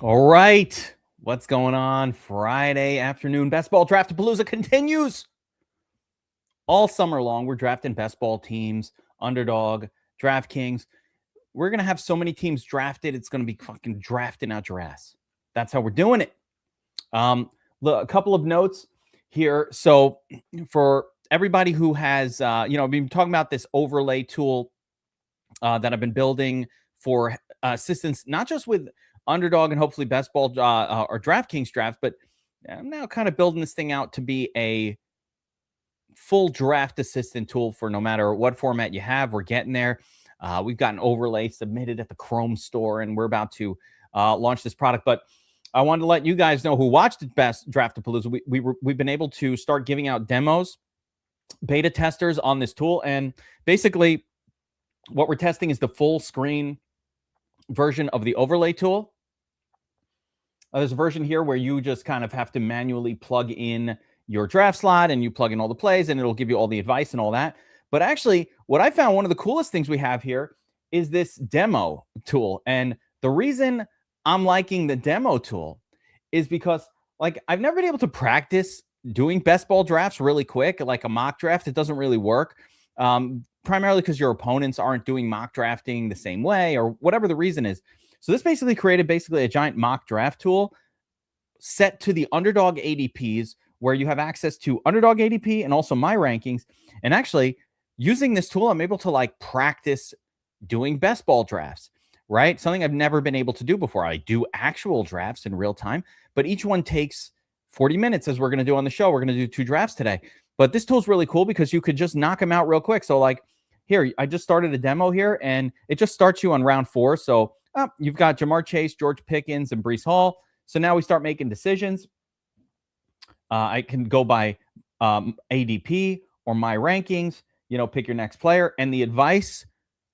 All right. What's going on? Friday afternoon Best Ball Draftapalooza continues. All summer long, we're drafting best ball teams, Underdog, DraftKings. We're going to have so many teams drafted, it's going to be fucking drafting out your ass. That's how we're doing it. A couple of notes here. So for everybody who has, I've been talking about this overlay tool that I've been building for assistance, not just with Underdog and hopefully best ball or DraftKings drafts, but I'm now kind of building this thing out to be a full draft assistant tool for no matter what format you have. We're getting there. We've got an overlay submitted at the Chrome store, and we're about to launch this product. But I wanted to let you guys know who watched it best Draftapalooza. We've been able to start giving out demos, beta testers on this tool, and basically what we're testing is the full screen version of the overlay tool. There's a version here where you just kind of have to manually plug in your draft slot and you plug in all the plays and it'll give you all the advice and all that. But actually, what I found one of the coolest things we have here is this demo tool. And the reason I'm liking the demo tool is because, like, I've never been able to practice doing best ball drafts really quick, like a mock draft. It doesn't really work, primarily because your opponents aren't doing mock drafting the same way or whatever the reason is. So this basically created a giant mock draft tool set to the Underdog ADPs, where you have access to Underdog ADP and also my rankings. And actually, using this tool, I'm able to like practice doing best ball drafts, right? Something I've never been able to do before. I do actual drafts in real time, but each one takes 40 minutes, as we're going to do on the show. We're going to do 2 drafts today. But this tool is really cool because you could just knock them out real quick. So like here, I just started a demo here, and it just starts you on round 4. So you've got Jamar Chase, George Pickens, and Breece Hall. So now we start making decisions. I can go by ADP or my rankings, pick your next player. And the advice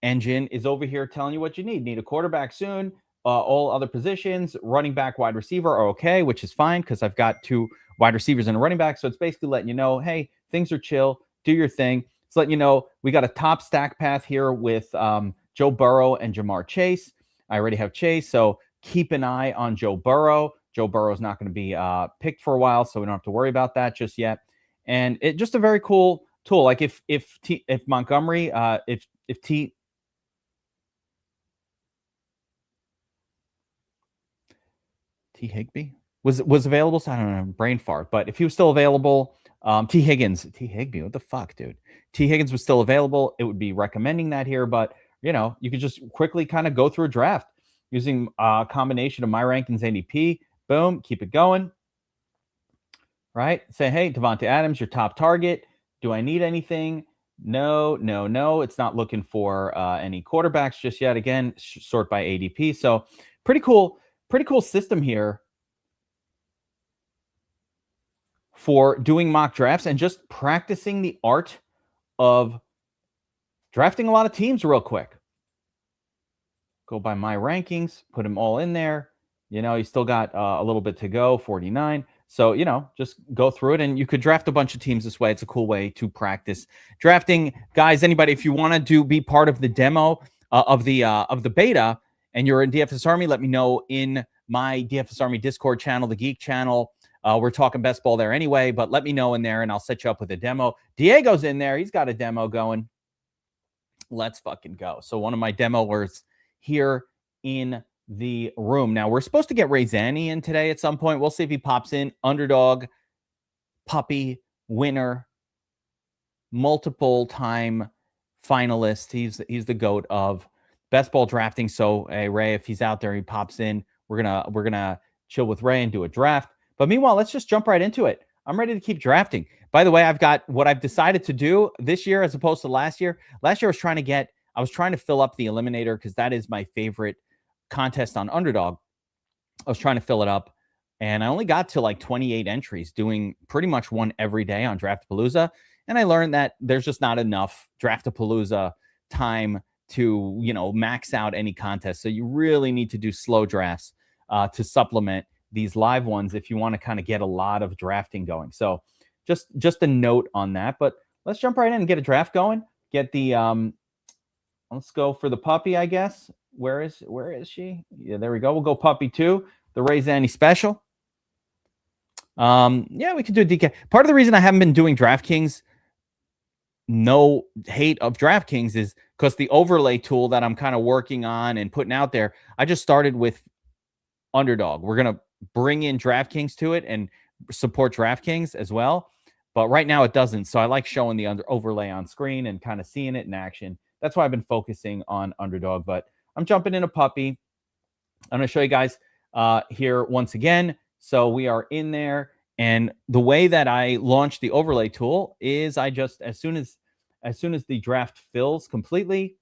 engine is over here telling you what you need. Need a quarterback soon. All other positions, running back, wide receiver are okay, which is fine because I've got 2 wide receivers and a running back. So it's basically letting you know, hey, things are chill. Do your thing. It's letting you know we got a top stack path here with Joe Burrow and Jamar Chase. I already have Chase, so keep an eye on Joe Burrow. Joe Burrow is not going to be picked for a while, so we don't have to worry about that just yet. And it just a very cool tool. Like if Montgomery, if T Higbee was available, so I don't know, brain fart. But if he was still available, T Higbee, what the fuck, dude? T Higgins was still available. It would be recommending that here, but you could just quickly kind of go through a draft using a combination of my rankings ADP. Boom, keep it going. Right? Say, hey, Devontae Adams, your top target. Do I need anything? No. It's not looking for any quarterbacks just yet. Again, sort by ADP. So pretty cool system here for doing mock drafts and just practicing the art of drafting a lot of teams real quick. Go by my rankings, put them all in there. You still got a little bit to go, 49. So, just go through it, and you could draft a bunch of teams this way. It's a cool way to practice drafting. Guys, anybody, if you want to be part of the demo of the beta and you're in DFS Army, let me know in my DFS Army Discord channel, the Geek channel. We're talking best ball there anyway, but let me know in there and I'll set you up with a demo. Diego's in there. He's got a demo going. Let's fucking go. So one of my demoers here in the room. Now, we're supposed to get Ray Zanny in today at some point. We'll see if he pops in. Underdog, puppy, winner, multiple time finalist. He's the GOAT of best ball drafting. So, hey, Ray, if he's out there, he pops in. We're gonna chill with Ray and do a draft. But meanwhile, let's just jump right into it. I'm ready to keep drafting. By the way, I've got what I've decided to do this year as opposed to last year. Last year, I was trying to fill up the Eliminator because that is my favorite contest on Underdog. I was trying to fill it up, and I only got to like 28 entries, doing pretty much one every day on Draftapalooza. And I learned that there's just not enough Draftapalooza time to, max out any contest. So you really need to do slow drafts to supplement these live ones if you want to kind of get a lot of drafting going. So just a note on that. But let's jump right in and get a draft going. Get the let's go for the puppy, I guess. Where is she? Yeah, there we go. We'll go puppy 2. the Ray Zanny special. Yeah, we could do a DK. Part of the reason I haven't been doing DraftKings, no hate of DraftKings, is because the overlay tool that I'm kind of working on and putting out there, I just started with Underdog. We're going to bring in DraftKings to it and support DraftKings as well. But right now it doesn't. So I like showing the overlay on screen and kind of seeing it in action. That's why I've been focusing on Underdog. But I'm jumping in a puppy. I'm going to show you guys here once again. So we are in there. And the way that I launch the overlay tool is I just, as soon as the draft fills completely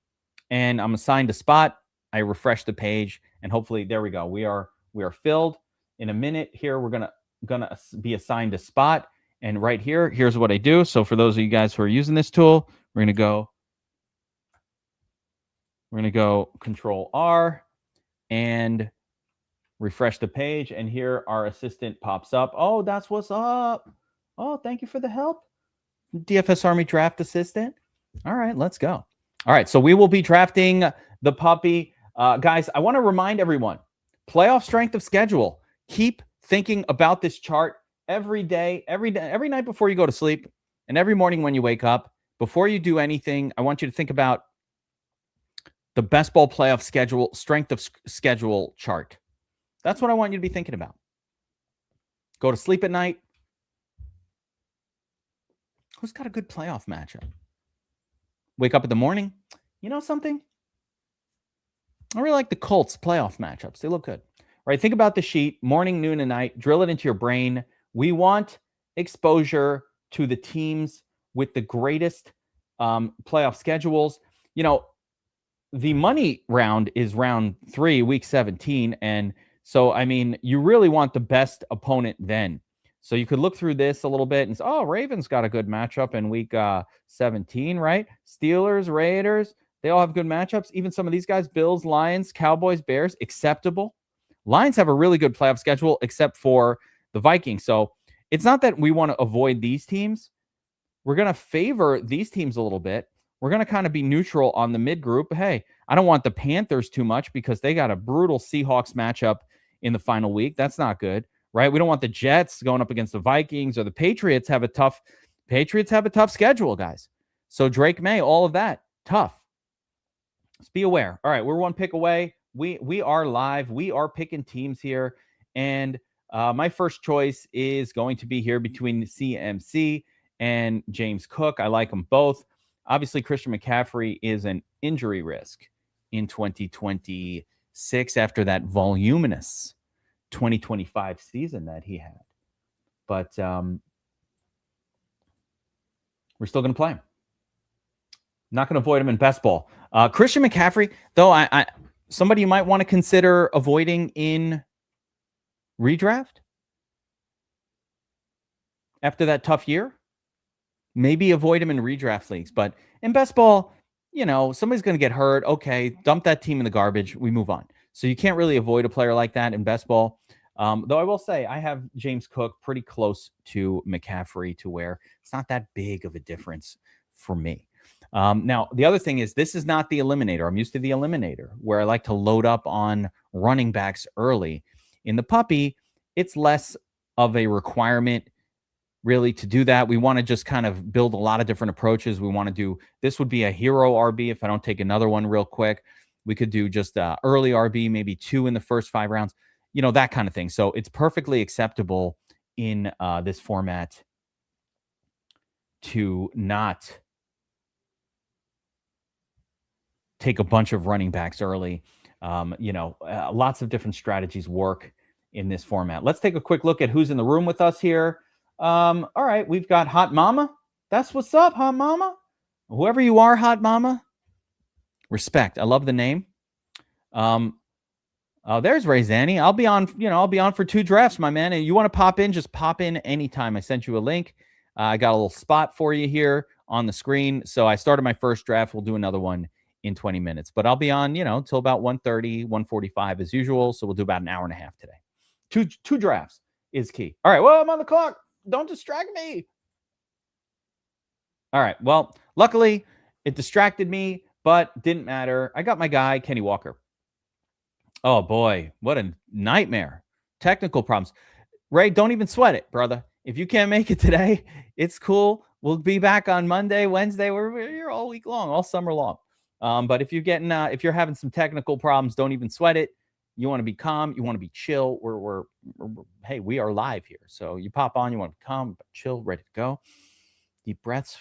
and I'm assigned a spot, I refresh the page and hopefully, there we go. We are filled. In a minute here, we're gonna be assigned a spot. And right here, here's what I do. So for those of you guys who are using this tool, we're gonna go Control R and refresh the page. And here our assistant pops up. Oh, that's what's up. Oh, thank you for the help, DFS Army draft assistant. All right, let's go. All right, so we will be drafting the puppy. Guys, I want to remind everyone, playoff strength of schedule. Keep thinking about this chart every day, every night before you go to sleep, and every morning when you wake up. Before you do anything, I want you to think about the best ball playoff schedule, strength of schedule chart. That's what I want you to be thinking about. Go to sleep at night. Who's got a good playoff matchup? Wake up in the morning. You know something? I really like the Colts playoff matchups. They look good. Right? Think about the sheet, morning, noon, and night. Drill it into your brain. We want exposure to the teams with the greatest playoff schedules. You know, the money round is round 3, week 17. And so, I mean, you really want the best opponent then. So you could look through this a little bit and say, oh, Ravens got a good matchup in week 17, right? Steelers, Raiders, they all have good matchups. Even some of these guys, Bills, Lions, Cowboys, Bears, acceptable. Lions have a really good playoff schedule except for the Vikings. So it's not that we want to avoid these teams. We're going to favor these teams a little bit. We're going to kind of be neutral on the mid group. Hey, I don't want the Panthers too much because they got a brutal Seahawks matchup in the final week. That's not good, right? We don't want the Jets going up against the Vikings, or the Patriots have a tough schedule, guys. So Drake May, all of that, tough. Let's be aware. All right, we're one pick away. We are live. We are picking teams here. And my first choice is going to be here between CMC and James Cook. I like them both. Obviously, Christian McCaffrey is an injury risk in 2026 after that voluminous 2025 season that he had. But we're still going to play him. Not going to avoid him in best ball. Christian McCaffrey, though, I somebody you might want to consider avoiding in redraft after that tough year. Maybe avoid him in redraft leagues. But in best ball, you know, somebody's going to get hurt. Okay, dump that team in the garbage. We move on. So you can't really avoid a player like that in best ball. Though I will say I have James Cook pretty close to McCaffrey to where it's not that big of a difference for me. Now, the other thing is this is not the eliminator. I'm used to the eliminator where I like to load up on running backs early. In the puppy, it's less of a requirement really to do that. We want to just kind of build a lot of different approaches. We want to do, this would be a hero RB if I don't take another one real quick. We could do just early RB, maybe 2 in the first 5 rounds, you know, that kind of thing. So it's perfectly acceptable in this format to not take a bunch of running backs early. You know, lots of different strategies work in this format. Let's take a quick look at who's in the room with us here. All right, we've got Hot Mama. That's what's up, Hot Mama. Whoever you are, Hot Mama. Respect. I love the name. There's Ray Zanny. I'll be on, you know, I'll be on for 2 drafts, my man. And you want to pop in, just pop in anytime. I sent you a link. I got a little spot for you here on the screen. So I started my first draft. We'll do another one in 20 minutes. But I'll be on, you know, till about 1:30, 1:45 as usual. So we'll do about an hour and a half today. Two drafts is key. All right, well, I'm on the clock. Don't distract me. All right, well, luckily it distracted me, but didn't matter. I got my guy, Kenny Walker. Oh, boy, what a nightmare Technical problems. Ray, don't even sweat it, brother. If you can't make it today, it's cool. We'll be back on Monday, Wednesday. We're here all week long, all summer long. But if you're having some technical problems, don't even sweat it. You want to be calm. You want to be chill. Hey, we are live here. So you pop on. You want to be calm, chill, ready to go. Deep breaths.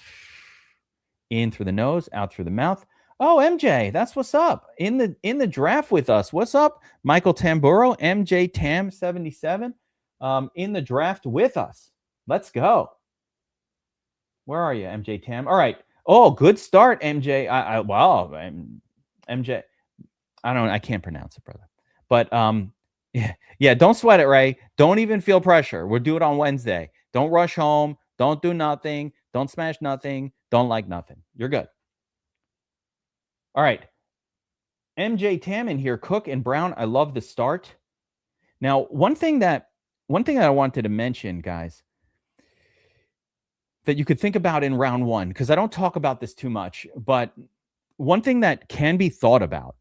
In through the nose, out through the mouth. Oh, MJ, that's what's up. In the draft with us. What's up, Michael Tamburo, MJ Tam 77. In the draft with us. Let's go. Where are you, MJ Tam? All right. Oh, good start, MJ. MJ. I can't pronounce it, brother. But yeah, don't sweat it, Ray. Don't even feel pressure. We'll do it on Wednesday. Don't rush home. Don't do nothing. Don't smash nothing. Don't like nothing. You're good. All right. MJ Tam in here, Cook and Brown. I love the start. Now, one thing that I wanted to mention, guys, that you could think about in round one, because I don't talk about this too much, but one thing that can be thought about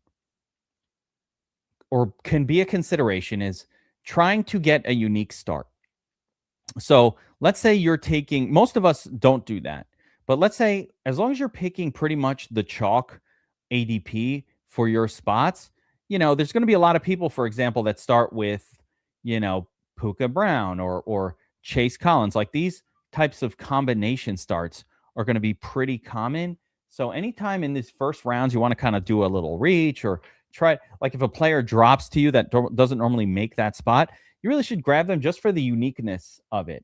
or can be a consideration is trying to get a unique start. So let's say you're taking, most of us don't do that, but let's say as long as you're picking pretty much the chalk ADP for your spots, there's going to be a lot of people, for example, that start with, Puka Brown or Chase Collins. Like these types of combination starts are going to be pretty common. So anytime in these first rounds, you want to kind of do a little reach or try, like if a player drops to you that doesn't normally make that spot, you really should grab them just for the uniqueness of it.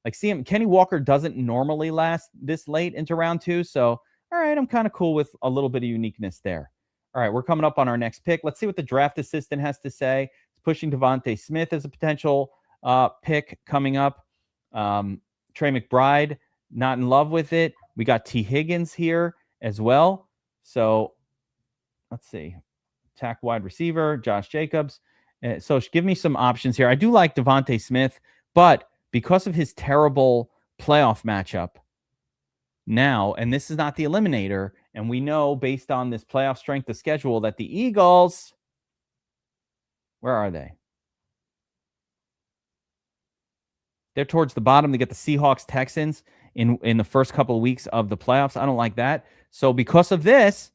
Like Kenny Walker doesn't normally last this late into round two. So, all right, I'm kind of cool with a little bit of uniqueness there. All right, we're coming up on our next pick. Let's see what the draft assistant has to say. It's pushing Devontae Smith as a potential pick coming up. Trey McBride, not in love with it. We got T. Higgins here as well. So let's see. Attack wide receiver, Josh Jacobs. So give me some options here. I do like Devontae Smith, but because of his terrible playoff matchup now, and this is not the eliminator, and we know based on this playoff strength of schedule that the Eagles, where are they? They're towards the bottom. They get the Seahawks, Texans in the first couple of weeks of the playoffs. I don't like that. So because of this,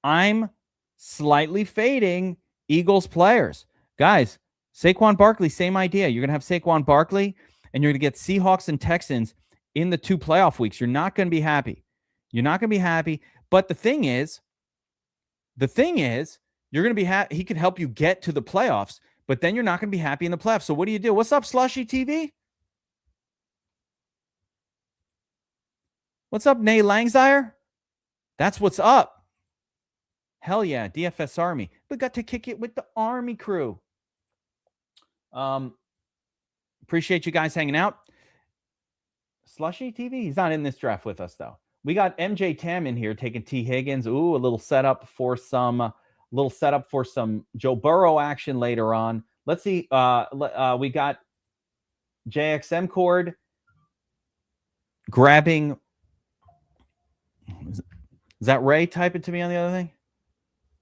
I'm slightly fading Eagles players. Guys, Saquon Barkley, same idea. You're going to have Saquon Barkley, and you're going to get Seahawks and Texans in the 2 playoff weeks. You're not going to be happy. You're not going to be happy. But the thing is, you're going to be happy. He could help you get to the playoffs, but then you're not going to be happy in the playoffs. So what do? What's up, Slushy TV? What's up, Nay Langzire? That's what's up. Hell yeah, DFS Army. We got to kick it with the Army crew. Appreciate you guys hanging out. Slushy TV, he's not in this draft with us, though. We got MJ Tam in here taking T. Higgins. Ooh, a little setup for some Joe Burrow action later on. Let's see. We got JXM Cord grabbing. Is that Ray? Type it to me on the other thing.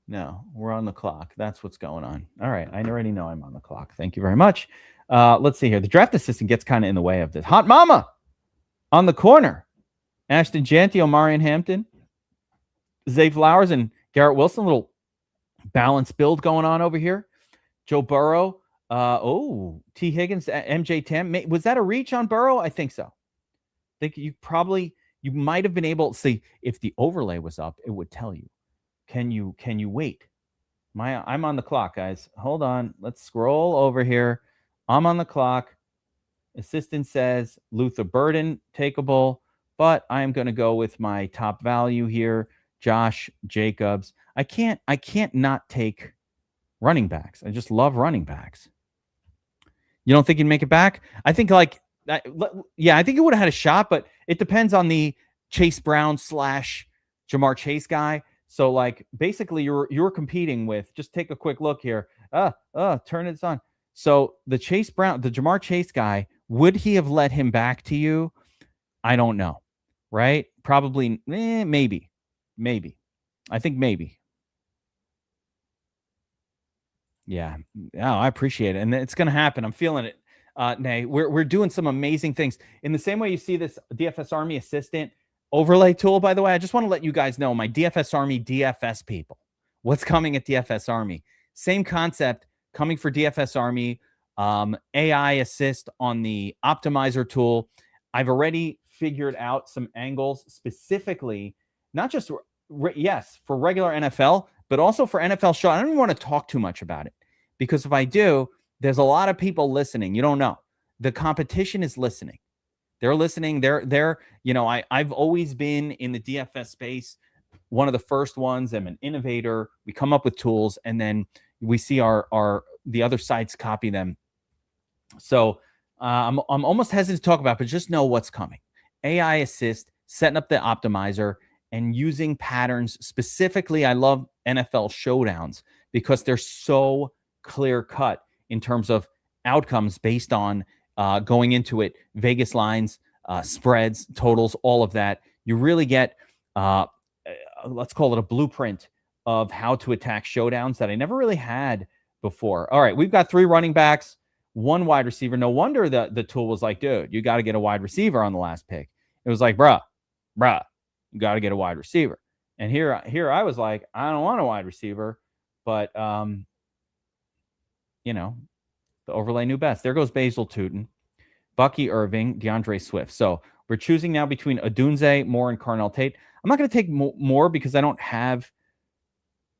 No, we're on the clock. That's what's going on. All right. I already know I'm on the clock. Thank you very much. Let's see here. The draft assistant gets kind of in the way of this. Hot Mama on the corner. Ashton Janty, Omarion Hampton, Zay Flowers, and Garrett Wilson. A little balanced build going on over here. Joe Burrow. T. Higgins, MJ Tam. Was that a reach on Burrow? I think so. I think you might have been able to see if the overlay was up, it would tell you. Can you wait? I'm on the clock, guys. Hold on. Let's scroll over here. I'm on the clock. Assistant says Luther Burden takeable, but I am going to go with my top value here, Josh Jacobs. I can't not take running backs. I just love running backs. You don't think he'd make it back? I think I think he would have had a shot, but it depends on the Chase Brown / Jamar Chase guy. So basically you're competing with, just take a quick look here. Turn it on. So the Jamar Chase guy, would he have let him back to you? I don't know. Right? Probably, maybe. I think maybe. Yeah. Oh, I appreciate it. And it's going to happen. I'm feeling it. Nay, we're doing some amazing things. In the same way you see this DFS Army Assistant overlay tool, by the way, I just want to let you guys know, my DFS Army DFS people, what's coming at DFS Army. Same concept coming for DFS Army. AI assist on the optimizer tool. I've already figured out some angles specifically, not just, yes, for regular NFL, but also for NFL show. I don't even want to talk too much about it, because if I do, there's a lot of people listening. You don't know. The competition is listening. They're listening. They're I've always been in the DFS space, one of the first ones. I'm an innovator. We come up with tools, and then we see the other sites copy them. So I'm almost hesitant to talk about, but just know what's coming. AI assist, setting up the optimizer, and using patterns. Specifically, I love NFL showdowns because they're so clear cut in terms of outcomes based on going into it, Vegas lines, spreads, totals, all of that. You really get, let's call it a blueprint of how to attack showdowns that I never really had before. All right, we've got 3 running backs, 1 wide receiver. No wonder the tool was like, dude, you got to get a wide receiver on the last pick. It was like, bruh, you got to get a wide receiver. And here I was like, I don't want a wide receiver, but the overlay knew best. There goes Basil Tootin, Bucky Irving, DeAndre Swift. So we're choosing now between Odunze, Moore, and Carnell Tate. I'm not going to take Moore because I don't have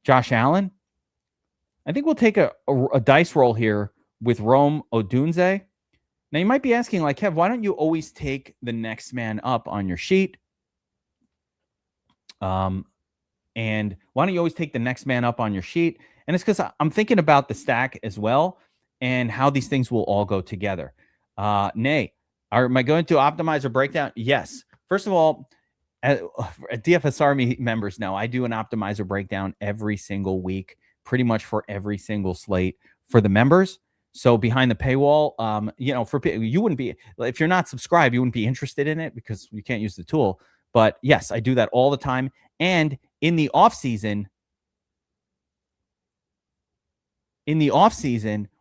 Josh Allen. I think we'll take a dice roll here with Rome Odunze. Now you might be asking, like, Kev, why don't you always take the next man up on your sheet? And why don't you always take the next man up on your sheet? And it's because I'm thinking about the stack as well and how these things will all go together. Nay, am I going to optimize or breakdown? Yes. First of all, at DFS Army members know I do an optimizer breakdown every single week, pretty much for every single slate for the members. So behind the paywall, you wouldn't be, if you're not subscribed, you wouldn't be interested in it because you can't use the tool. But yes, I do that all the time. And in the off season,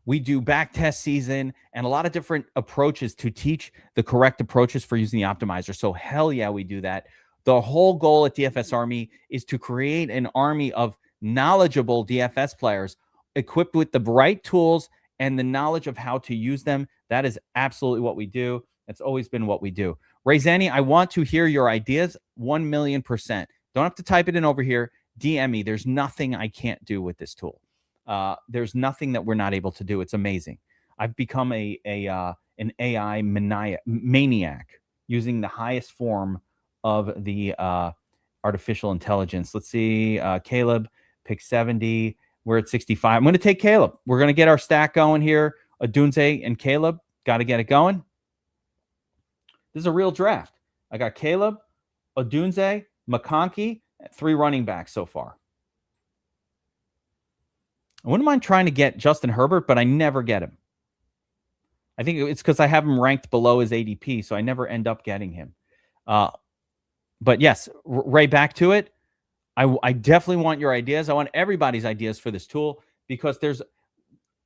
we do back test season and a lot of different approaches to teach the correct approaches for using the optimizer. So hell yeah, we do that. The whole goal at DFS Army is to create an army of knowledgeable DFS players equipped with the right tools and the knowledge of how to use them. That is absolutely what we do. That's always been what we do. Ray Zanni, I want to hear your ideas 1,000,000%. Don't have to type it in over here. DM me. There's nothing I can't do with this tool. There's nothing that we're not able to do. It's amazing. I've become an AI maniac using the highest form of the artificial intelligence. Let's see. Caleb, pick 70. We're at 65. I'm going to take Caleb. We're going to get our stack going here. Odunze and Caleb. Got to get it going. This is a real draft. I got Caleb, Odunze, McConkey, 3 running backs so far. I wouldn't mind trying to get Justin Herbert, but I never get him. I think it's because I have him ranked below his ADP, so I never end up getting him. But yes, Ray, back to it. I definitely want your ideas. I want everybody's ideas for this tool because there's,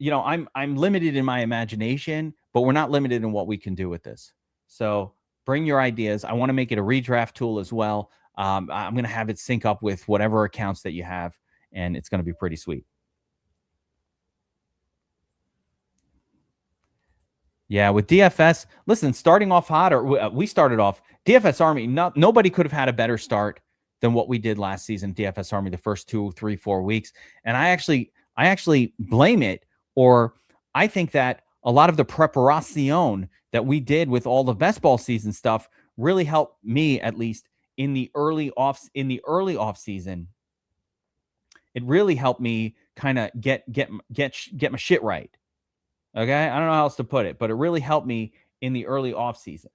I'm limited in my imagination, but we're not limited in what we can do with this. So bring your ideas. I want to make it a redraft tool as well. I'm going to have it sync up with whatever accounts that you have, and it's going to be pretty sweet. Yeah, with DFS, listen, starting off hot, or we started off, DFS Army, nobody could have had a better start than what we did last season, DFS Army, the first 2, 3, 4 weeks. And I actually blame it, or I think that a lot of the preparation that we did with all the best ball season stuff really helped me, at least in the early off season. It really helped me kind of get my shit right. Okay, I don't know how else to put it, but it really helped me in the early off season.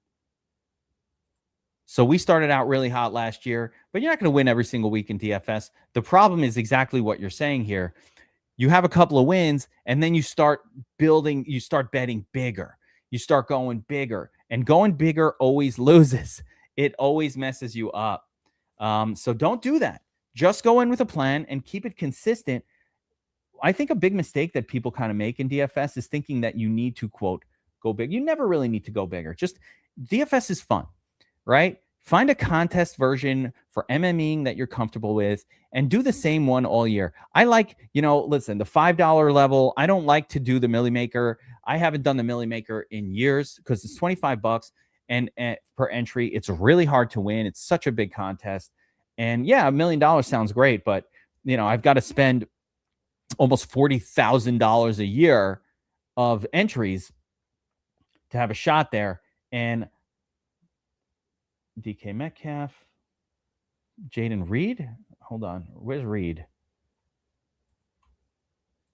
So we started out really hot last year, but you're not going to win every single week in DFS. The problem is exactly what you're saying here. You have a couple of wins, and then you start building, you start betting bigger. You start going bigger, and going bigger always loses. It always messes you up. So don't do that. Just go in with a plan and keep it consistent. I think a big mistake that people kind of make in DFS is thinking that you need to, quote, go big. You never really need to go bigger. Just DFS is fun, right? Find a contest version for MMEing that you're comfortable with and do the same one all year. I like, listen, the $5 level. I don't like to do the Millie Maker. I haven't done the Millie Maker in years because it's $25 and per entry. It's really hard to win. It's such a big contest. And yeah, $1 million sounds great, but I've got to spend almost $40,000 a year of entries to have a shot there. And DK Metcalf, Jaden Reed. Hold on. Where's Reed?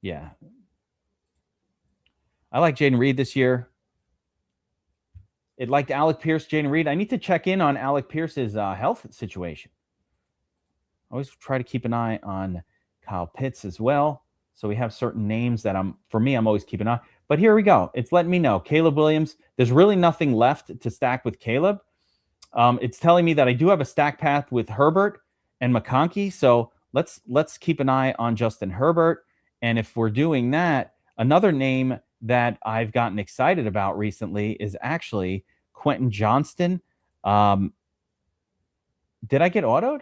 Yeah. I like Jaden Reed this year. It liked Alec Pierce, Jaden Reed. I need to check in on Alec Pierce's health situation. I always try to keep an eye on Kyle Pitts as well. So we have certain names that I'm always keeping an eye. But here we go. It's letting me know. Caleb Williams. There's really nothing left to stack with Caleb. It's telling me that I do have a stack path with Herbert and McConkey. So let's keep an eye on Justin Herbert. And if we're doing that, another name that I've gotten excited about recently is actually Quentin Johnston. Did I get autoed?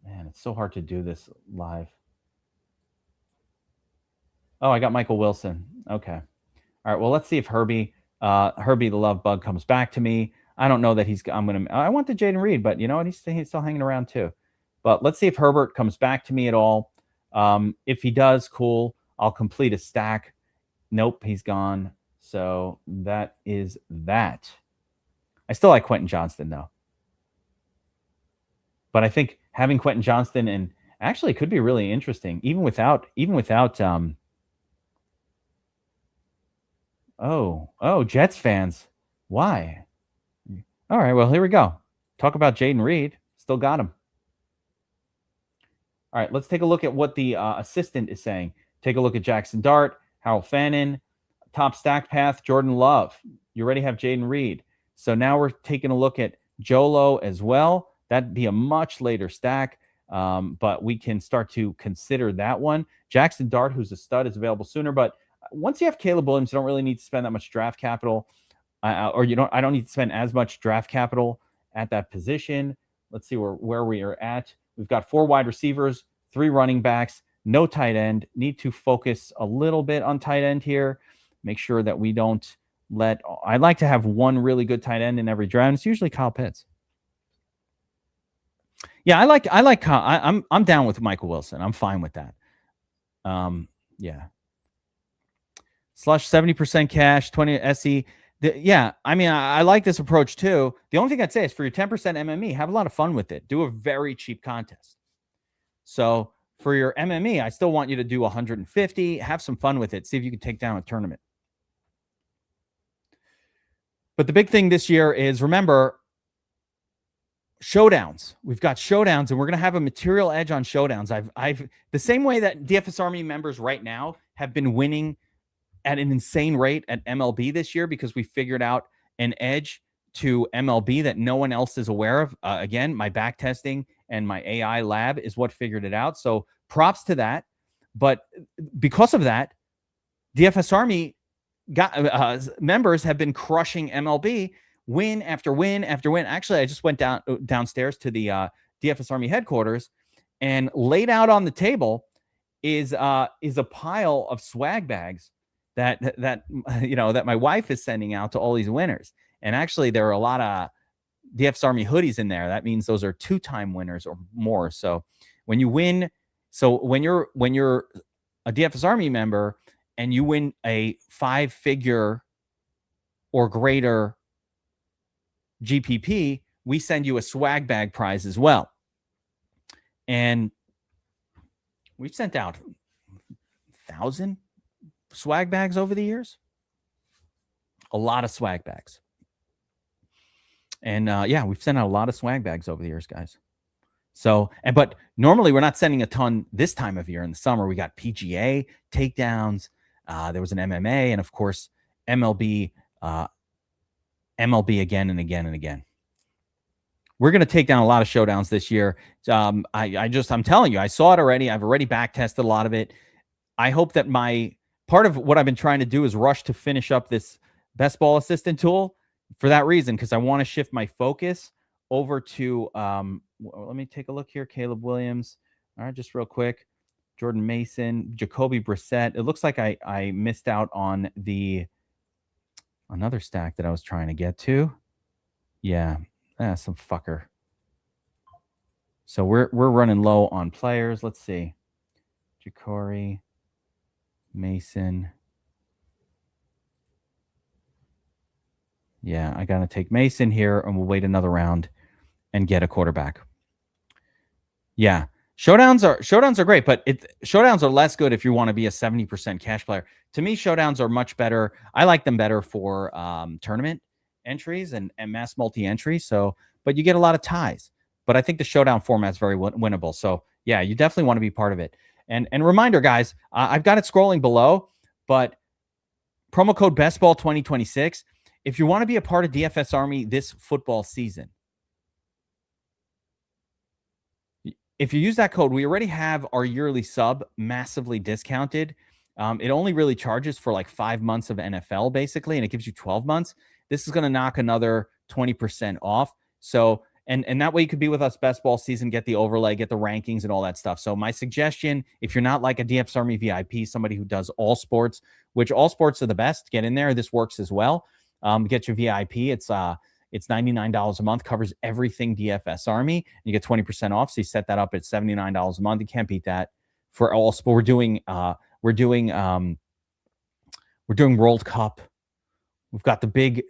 Man, it's so hard to do this live. Oh, I got Michael Wilson. Okay. All right. Well, let's see if Herbie the Love Bug comes back to me. I don't know that I want the Jaden Reed, but you know what? He's still hanging around too. But let's see if Herbert comes back to me at all. If he does, cool. I'll complete a stack. Nope, he's gone. So that is that. I still like Quentin Johnston though. But I think having Quentin Johnston and actually could be really interesting, even without Jets fans. Why? All right, well, here we go. Talk about Jaden Reed. Still got him. All right, let's take a look at what the assistant is saying. Take a look at Jackson Dart, Harold Fannin, top stack path, Jordan Love. You already have Jaden Reed. So now we're taking a look at Jolo as well. That'd be a much later stack, but we can start to consider that one. Jackson Dart, who's a stud, is available sooner. But once you have Caleb Williams, you don't really need to spend that much draft capital, I don't need to spend as much draft capital at that position. Let's see where we are at. We've got 4 wide receivers, 3 running backs, no tight end. Need to focus a little bit on tight end here. Make sure that we don't I'd like to have one really good tight end in every draft. It's usually Kyle Pitts. Yeah, I like Kyle. I'm down with Michael Wilson. I'm fine with that. Yeah. Slush 70% cash, 20 SE. Yeah, I mean, I like this approach too. The only thing I'd say is for your 10% MME, have a lot of fun with it. Do a very cheap contest. So for your MME, I still want you to do 150. Have some fun with it. See if you can take down a tournament. But the big thing this year is, remember, showdowns. We've got showdowns, and we're going to have a material edge on showdowns. I've the same way that DFS Army members right now have been winning at an insane rate at MLB this year because we figured out an edge to MLB that no one else is aware of. Again, my back testing and my AI lab is what figured it out. So props to that. But because of that, DFS Army members have been crushing MLB win after win after win. Actually, I just went downstairs to the DFS Army headquarters, and laid out on the table is a pile of swag bags that my wife is sending out to all these winners. And actually, there are a lot of DFS Army hoodies in there. That means those are 2-time winners or more. So when you win, when you're a DFS Army member and you win a 5-figure or greater GPP, we send you a swag bag prize as well. And we've sent out 1,000 swag bags over the years. A lot of swag bags. And we've sent out a lot of swag bags over the years, guys. So, but normally we're not sending a ton this time of year. In the summer, we got PGA takedowns. There was an MMA, and of course, MLB again and again and again. We're going to take down a lot of showdowns this year. I'm telling you, I saw it already. I've already back tested a lot of it. I hope that part of what I've been trying to do is rush to finish up this best ball assistant tool for that reason, because I want to shift my focus over to, let me take a look here. Caleb Williams. All right, just real quick. Jordan Mason, Jacoby Brissett. It looks like I missed out on another stack that I was trying to get to. Yeah, some fucker. So we're running low on players. Let's see. Ja'Cory, Mason. Yeah, I got to take Mason here, and we'll wait another round and get a quarterback. Yeah. Showdowns are great, but showdowns are less good if you want to be a 70% cash player. To me, showdowns are much better. I like them better for tournament entries and mass multi-entry. So, but you get a lot of ties. But I think the showdown format is very winnable. So, yeah, you definitely want to be part of it. And reminder, guys, I've got it scrolling below, but promo code BESTBALL2026 if you want to be a part of DFS Army this football season. If you use that code, we already have our yearly sub massively discounted. It only really charges for like 5 months of NFL, basically, and it gives you 12 months. This is going to knock another 20% off. So, and that way you could be with us best ball season, get the overlay, get the rankings and all that stuff. So my suggestion, if you're not like a DFS Army VIP, somebody who does all sports, which all sports are the best, get in there. This works as well. Get your VIP. It's $99 a month, covers everything DFS Army. You get 20% off. So you set that up at $79 a month. You can't beat that for all sport. We're doing World Cup. We've got the big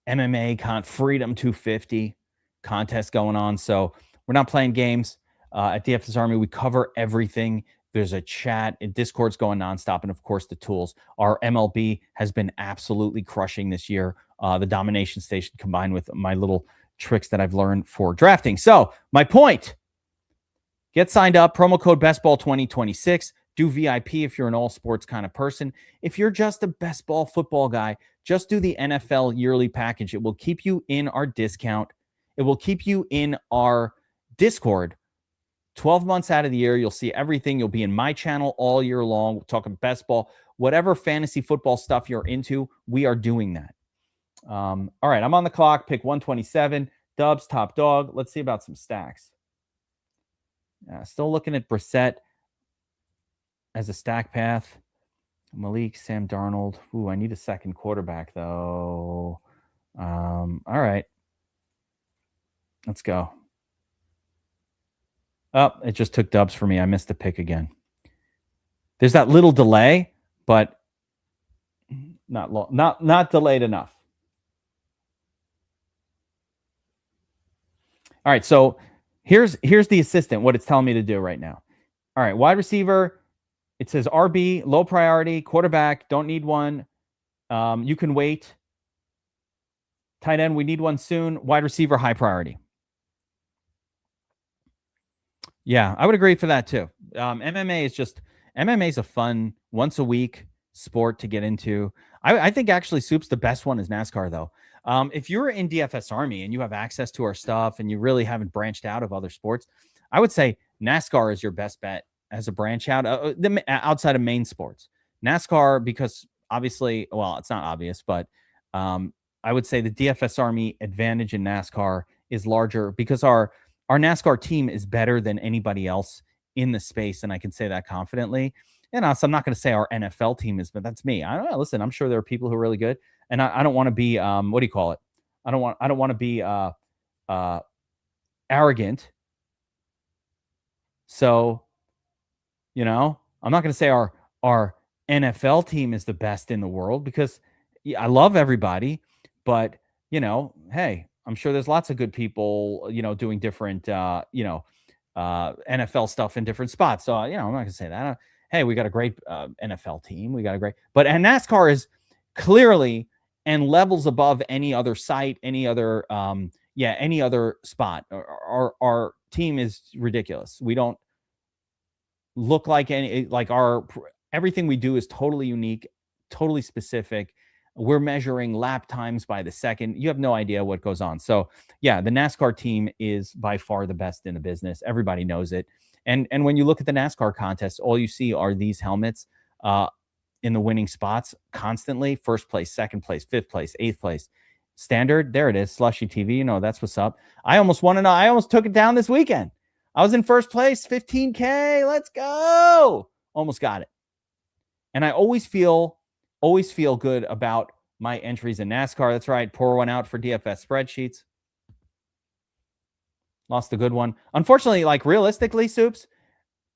MMA Freedom 250 contest going on. So we're not playing games at DFS Army. We cover everything. There's a chat, and Discord's going nonstop, and of course the tools. Our MLB has been absolutely crushing this year. The domination station combined with my little tricks that I've learned for drafting. So my point, get signed up, promo code BESTBALL2026, do VIP if you're an all sports kind of person. If you're just a best ball football guy, just do the NFL yearly package. It will keep you in our discount. It will keep you in our Discord 12 months out of the year. You'll see everything. You'll be in my channel all year long. We're talking best ball, whatever fantasy football stuff you're into, we are doing that. All right, I'm on the clock. Pick 127. Dubs, top dog. Let's see about some stacks. Still looking at Brissett as a stack path. Malik, Sam Darnold. Ooh, I need a second quarterback, though. All right. Let's go. Oh, it just took dubs for me. I missed the pick again. There's that little delay, but not long, not delayed enough. All right, so here's the assistant, what it's telling me to do right now. All right, wide receiver, it says RB, low priority, quarterback, don't need one. You can wait. Tight end, we need one soon. Wide receiver, high priority. Yeah, I would agree for that too. MMA is a fun once a week sport to get into. I think actually Soup's the best one is NASCAR though. If you're in DFS Army and you have access to our stuff and you really haven't branched out of other sports, I would say NASCAR is your best bet as a branch out outside of main sports. NASCAR, because obviously, well, it's not obvious, but I would say the DFS Army advantage in NASCAR is larger because our NASCAR team is better than anybody else in the space, and I can say that confidently. And also, I'm not going to say our NFL team is, but that's me. I don't know. Listen, I'm sure there are people who are really good, and I don't want to be what do you call it? I don't want to be arrogant. So, I'm not going to say our NFL team is the best in the world because I love everybody, but hey, I'm sure there's lots of good people, doing different, NFL stuff in different spots. So, I'm not going to say that. Hey, we got a great NFL team. And NASCAR is clearly and levels above any other site, any other spot. Our team is ridiculous. We don't look like everything we do is totally unique, totally specific. We're measuring lap times by the second. You have no idea what goes on. So yeah, the NASCAR team is by far the best in the business. Everybody knows it. And when you look at the NASCAR contest, all you see are these helmets in the winning spots constantly. First place, second place, fifth place, eighth place. Standard, there it is. Slushy TV, you know, that's what's up. I almost took it down this weekend. I was in first place, 15K. Let's go. Almost got it. And I always feel good about my entries in NASCAR. That's right. Pour one out for DFS spreadsheets. Lost a good one. Unfortunately, like realistically, Soups,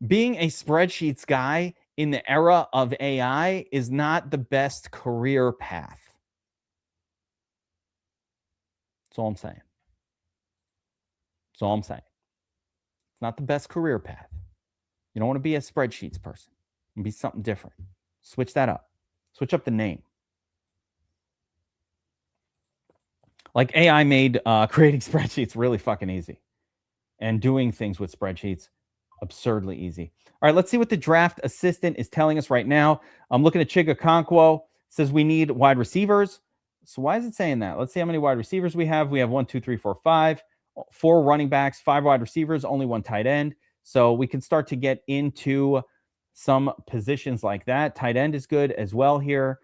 being a spreadsheets guy in the era of AI is not the best career path. That's all I'm saying. That's all I'm saying. It's not the best career path. You don't want to be a spreadsheets person. You be something different. Switch that up. Switch up the name. Like AI made creating spreadsheets really fucking easy. And doing things with spreadsheets absurdly easy. All right, let's see what the draft assistant is telling us right now. I'm looking at Chiga Okonkwo. Says we need wide receivers. So why is it saying that? Let's see how many wide receivers we have. We have 1, 2, 3, 4, 5, 4 running backs, 5 wide receivers, only 1 tight end. So we can start to get into some positions like that. Tight end is good as well here.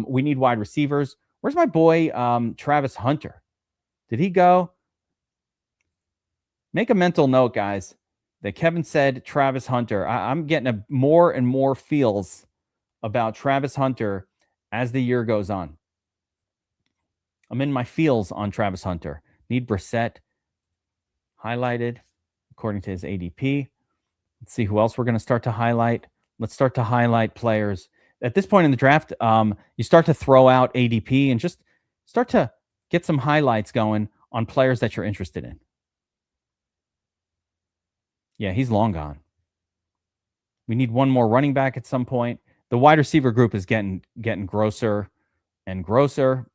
We need wide receivers. Where's my boy Travis Hunter? Did he go? Make a mental note, guys, that Kevin said Travis Hunter. I'm getting more and more feels about Travis Hunter as the year goes on. I'm in my feels on Travis Hunter. Need Brissett highlighted according to his ADP. Let's see who else we're going to start to highlight. Let's start to highlight players. At this point in the draft, you start to throw out ADP and just start to get some highlights going on players that you're interested in. Yeah, he's long gone. We need one more running back at some point. The wide receiver group is getting grosser and grosser.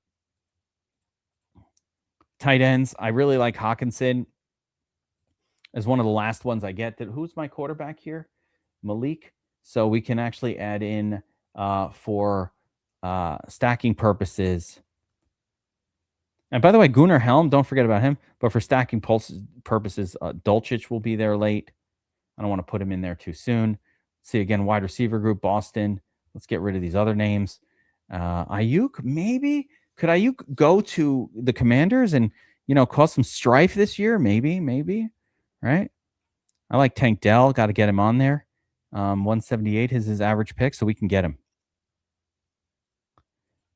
Tight ends, I really like Hawkinson as one of the last ones I get. Who's my quarterback here? Malik. So we can actually add in for stacking purposes. And by the way, Gunnar Helm, don't forget about him. But for stacking purposes, Dulcich will be there late. I don't want to put him in there too soon. Let's see, again, wide receiver group, Boston. Let's get rid of these other names. Ayuk, maybe? Could Ayuk go to the Commanders and, cause some strife this year? Maybe. Right? I like Tank Dell. Got to get him on there. 178 is his average pick, so we can get him.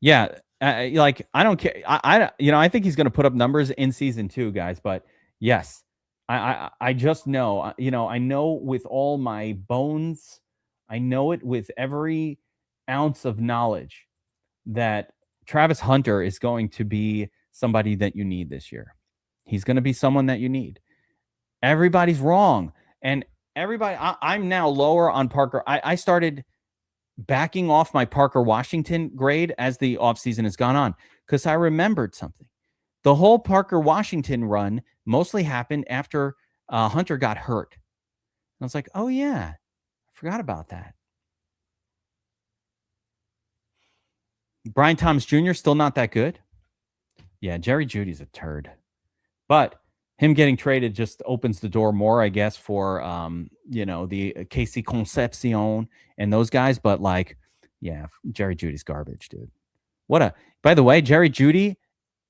Yeah. I don't care. I think he's going to put up numbers in season 2, guys. But yes, I just know, I know with all my bones, I know it with every ounce of knowledge that Travis Hunter is going to be somebody that you need this year. He's going to be someone that you need. Everybody's wrong. And I'm now lower on Parker. I started backing off my Parker Washington grade as the offseason has gone on because I remembered something. The whole Parker Washington run mostly happened after Hunter got hurt. And I was like, oh, yeah, I forgot about that. Brian Thomas Jr. still not that good. Yeah, Jerry Jeudy's a turd. But him getting traded just opens the door more, I guess, for, the Casey Concepcion and those guys. But, yeah, Jerry Jeudy's garbage, dude. By the way, Jerry Jeudy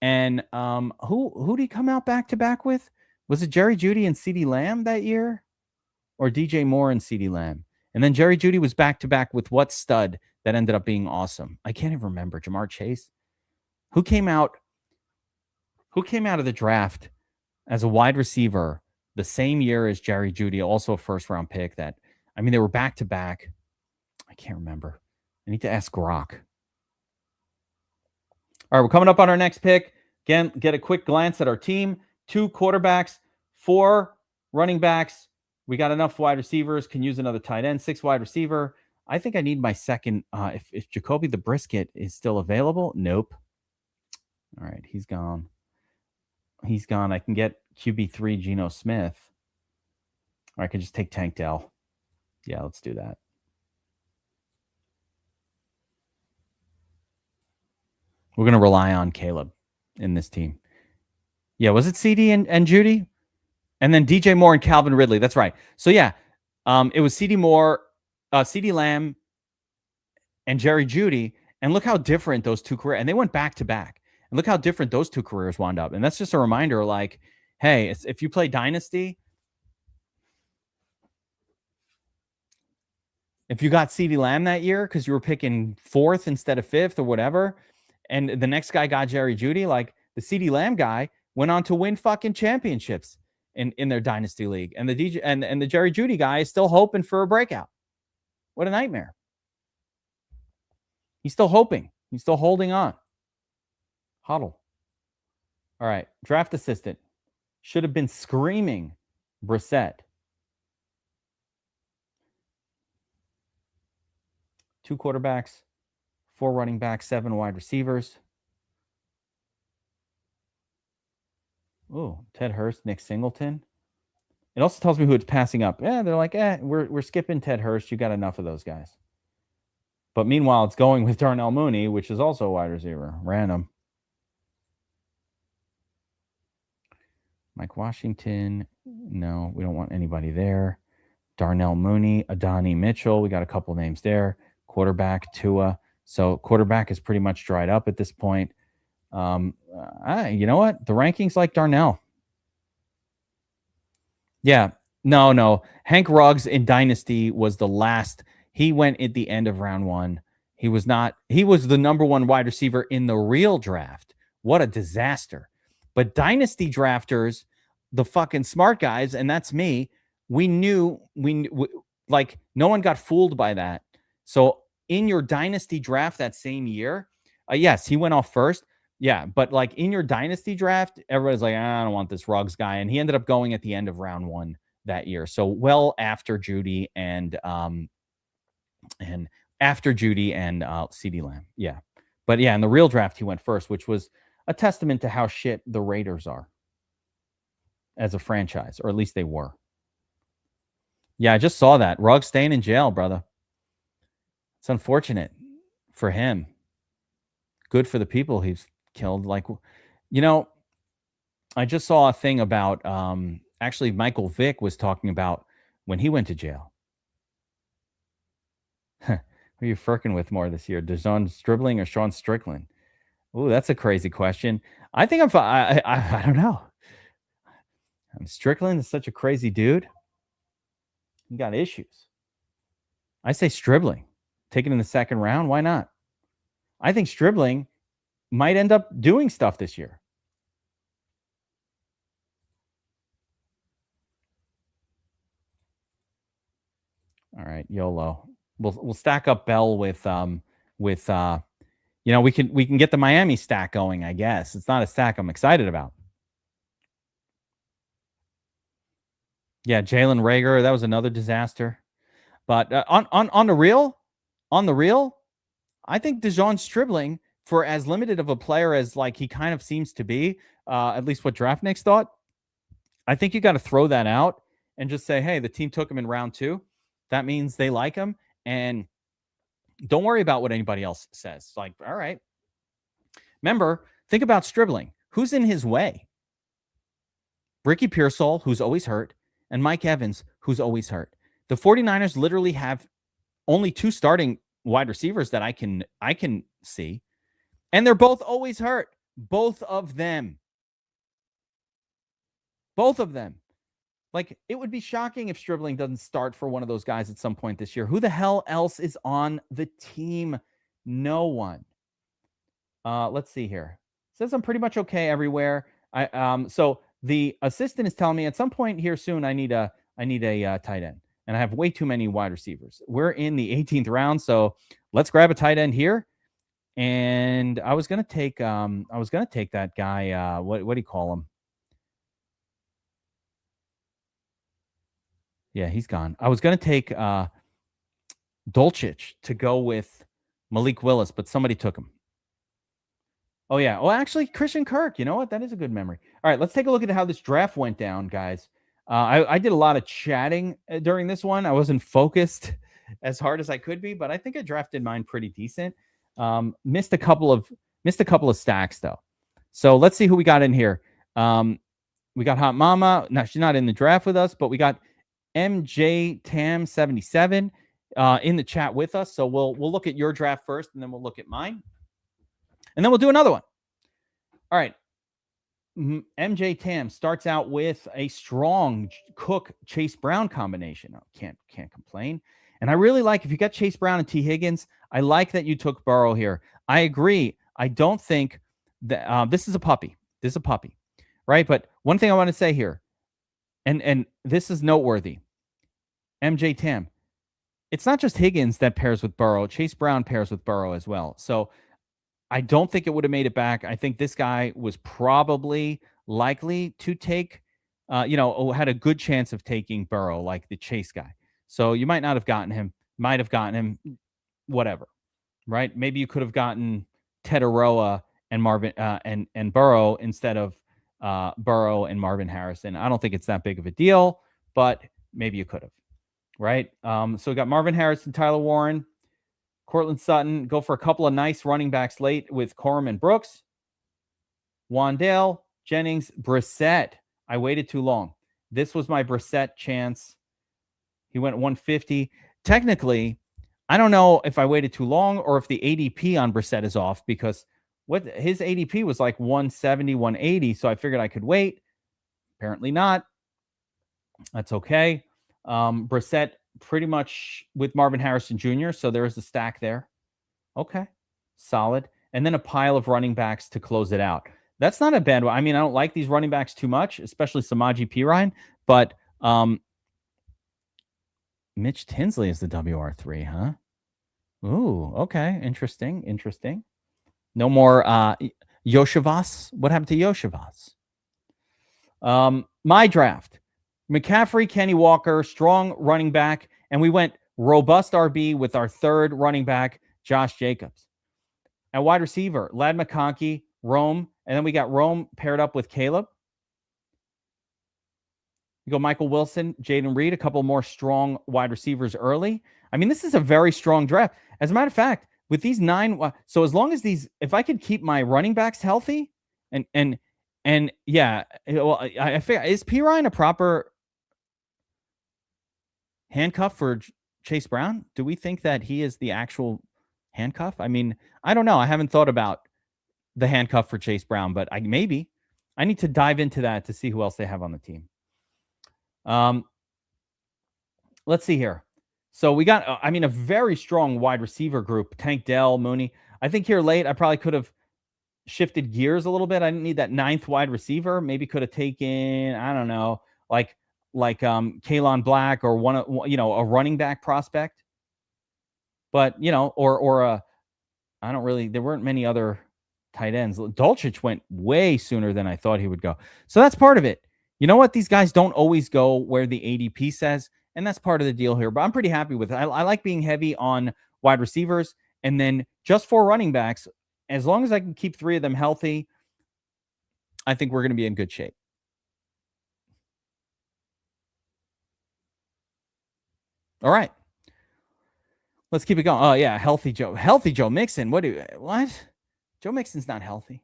and who did he come out back-to-back with? Was it Jerry Jeudy and CeeDee Lamb that year? Or DJ Moore and CeeDee Lamb? And then Jerry Jeudy was back-to-back with what stud that ended up being awesome? I can't even remember. Jamar Chase? Who came out of the draft as a wide receiver the same year as Jerry Jeudy, also a first-round pick they were back-to-back. I can't remember. I need to ask Grok. All right, we're coming up on our next pick. Again, get a quick glance at our team. 2 quarterbacks, 4 running backs. We got enough wide receivers, can use another tight end, 6 wide receiver. I think I need my second. If Jacoby the Brisket is still available, nope. All right, he's gone. I can get QB3 Geno Smith. Or I can just take Tank Dell. Yeah, let's do that. We're going to rely on Caleb in this team. Yeah, was it CD and Judy? And then DJ Moore and Calvin Ridley. That's right. So, yeah, it was CD Moore, CD Lamb, and Jerry Judy. And look how different those two careers, and they went back to back. And look how different those two careers wound up. And that's just a reminder, like, hey, if you play Dynasty, if you got CeeDee Lamb that year because you were picking 4th instead of 5th or whatever, and the next guy got Jerry Judy, like the CeeDee Lamb guy went on to win fucking championships in their Dynasty League. And the DJ and the Jerry Judy guy is still hoping for a breakout. What a nightmare. He's still hoping. He's still holding on. Huddle. All right. Draft assistant. Should have been screaming Brissett. 2 quarterbacks, 4 running backs, 7 wide receivers. Ooh, Ted Hurst, Nick Singleton. It also tells me who it's passing up. Yeah, they're like, we're skipping Ted Hurst. You got enough of those guys. But meanwhile, it's going with Darnell Mooney, which is also a wide receiver. Random. Mike Washington. No, we don't want anybody there. Darnell Mooney, Adonai Mitchell. We got a couple names there. Quarterback, Tua. So quarterback is pretty much dried up at this point. You know what? The rankings like Darnell. Yeah. No. Hank Ruggs in Dynasty was the last. He went at the end of round 1. He was the number 1 wide receiver in the real draft. What a disaster. But Dynasty drafters, the fucking smart guys, and that's me, we knew, like, no one got fooled by that. So in your Dynasty draft that same year, yes, he went off first. Yeah, but like in your Dynasty draft, everybody's like, I don't want this Ruggs guy. And he ended up going at the end of round 1 that year. So well after Judy and CeeDee Lamb. Yeah. But yeah, in the real draft, he went first, which was a testament to how shit the Raiders are as a franchise, or at least they were. Yeah, I just saw that. Ruggs staying in jail, brother. It's unfortunate for him. Good for the people he's killed. Like, you know, I just saw a thing about, actually, Michael Vick was talking about when he went to jail. Who are you firking with more this year? DeJon Stribling or Sean Strickland? Ooh, that's a crazy question. I think I don't know. Strickland is such a crazy dude. He got issues. I say Stribling. Taken in the 2nd round. Why not? I think Stribling might end up doing stuff this year. All right, YOLO. We'll stack up Bell with we can get the Miami stack going, I guess. It's not a stack I'm excited about. Yeah, Jalen Reagor, that was another disaster. But on the real, I think DeJon Stribling, for as limited of a player as like he kind of seems to be, at least what DraftNix thought, I think you got to throw that out and just say, hey, the team took him in round 2. That means they like him, and don't worry about what anybody else says. Like, all right. Remember, think about Stribling. Who's in his way? Ricky Pearsall, who's always hurt, and Mike Evans, who's always hurt. The 49ers literally have only 2 starting wide receivers that I can see, and they're both always hurt. Both of them. Like, it would be shocking if Stribling doesn't start for one of those guys at some point this year. Who the hell else is on the team? No one. Let's see here. It says I'm pretty much okay everywhere. So the assistant is telling me at some point here soon I need a tight end, and I have way too many wide receivers. We're in the 18th round, so let's grab a tight end here. And I was gonna take that guy. What do you call him? Yeah, he's gone. I was gonna take Dolchich to go with Malik Willis, but somebody took him. Oh, yeah. Oh, actually, Christian Kirk. You know what? That is a good memory. All right, let's take a look at how this draft went down, guys. I did a lot of chatting during this one. I wasn't focused as hard as I could be, but I think I drafted mine pretty decent. Missed a couple of Missed a couple of stacks, though. So let's see who we got in here. We got Hot Mama. No, she's not in the draft with us, but we got MJ Tam 77 in the chat with us. So we'll look at your draft first, and then we'll look at mine. And then we'll do another one. All right. MJ Tam starts out with a strong Cook Chase Brown combination. Oh, can't complain. And I really like, if you got Chase Brown and T. Higgins, I like that you took Burrow here. I agree. I don't think that this is a puppy. This is a puppy, right? But one thing I want to say here, and this is noteworthy. MJ Tam, it's not just Higgins that pairs with Burrow. Chase Brown pairs with Burrow as well. So I don't think it would have made it back. I think this guy was probably likely to take, had a good chance of taking Burrow, like the Chase guy. So you might not have gotten him, whatever, right? Maybe you could have gotten Tetaroa and Marvin and Burrow instead of Burrow and Marvin Harrison. I don't think it's that big of a deal, but maybe you could have, right? So we got Marvin Harrison, Tyler Warren, Cortland Sutton, go for a couple of nice running backs late with Corum and Brooks. Wandale, Jennings, Brissett. I waited too long. This was my Brissett chance. He went 150. Technically, I don't know if I waited too long or if the ADP on Brissett is off, because what his ADP was like 170, 180. So I figured I could wait. Apparently not. That's okay. Brissett pretty much with Marvin Harrison Jr. So there is a stack there. Okay. Solid. And then a pile of running backs to close it out. That's not a bad one. I mean, I don't like these running backs too much, especially Samaje Perine, but Mitch Tinsley is the WR3, huh? Ooh, okay. Interesting. No more Yoshivas. What happened to Yoshivas? My draft. McCaffrey, Kenny Walker, strong running back, and we went robust RB with our third running back, Josh Jacobs. At wide receiver, Ladd McConkey, Rome, and then we got Rome paired up with Caleb. You go Michael Wilson, Jaden Reed, a couple more strong wide receivers early. I mean, this is a very strong draft. As a matter of fact, with these 9, so as long as if I could keep my running backs healthy, and yeah, well, I figure, is Perine a proper handcuff for Chase Brown? Do we think that he is the actual handcuff? I mean, I don't know. I haven't thought about the handcuff for Chase Brown, but I need to dive into that to see who else they have on the team. Let's see here. So we got, a very strong wide receiver group. Tank Dell, Mooney. I think here late, I probably could have shifted gears a little bit. I didn't need that 9th wide receiver. Maybe could have taken, I don't know, like Kalon Black or a running back prospect. But, or there weren't many other tight ends. Dulcich went way sooner than I thought he would go. So that's part of it. You know what? These guys don't always go where the ADP says, and that's part of the deal here. But I'm pretty happy with it. I like being heavy on wide receivers, and then just 4 running backs. As long as I can keep 3 of them healthy, I think we're going to be in good shape. All right. Let's keep it going. Oh, yeah. Healthy Joe Mixon. What? Joe Mixon's not healthy.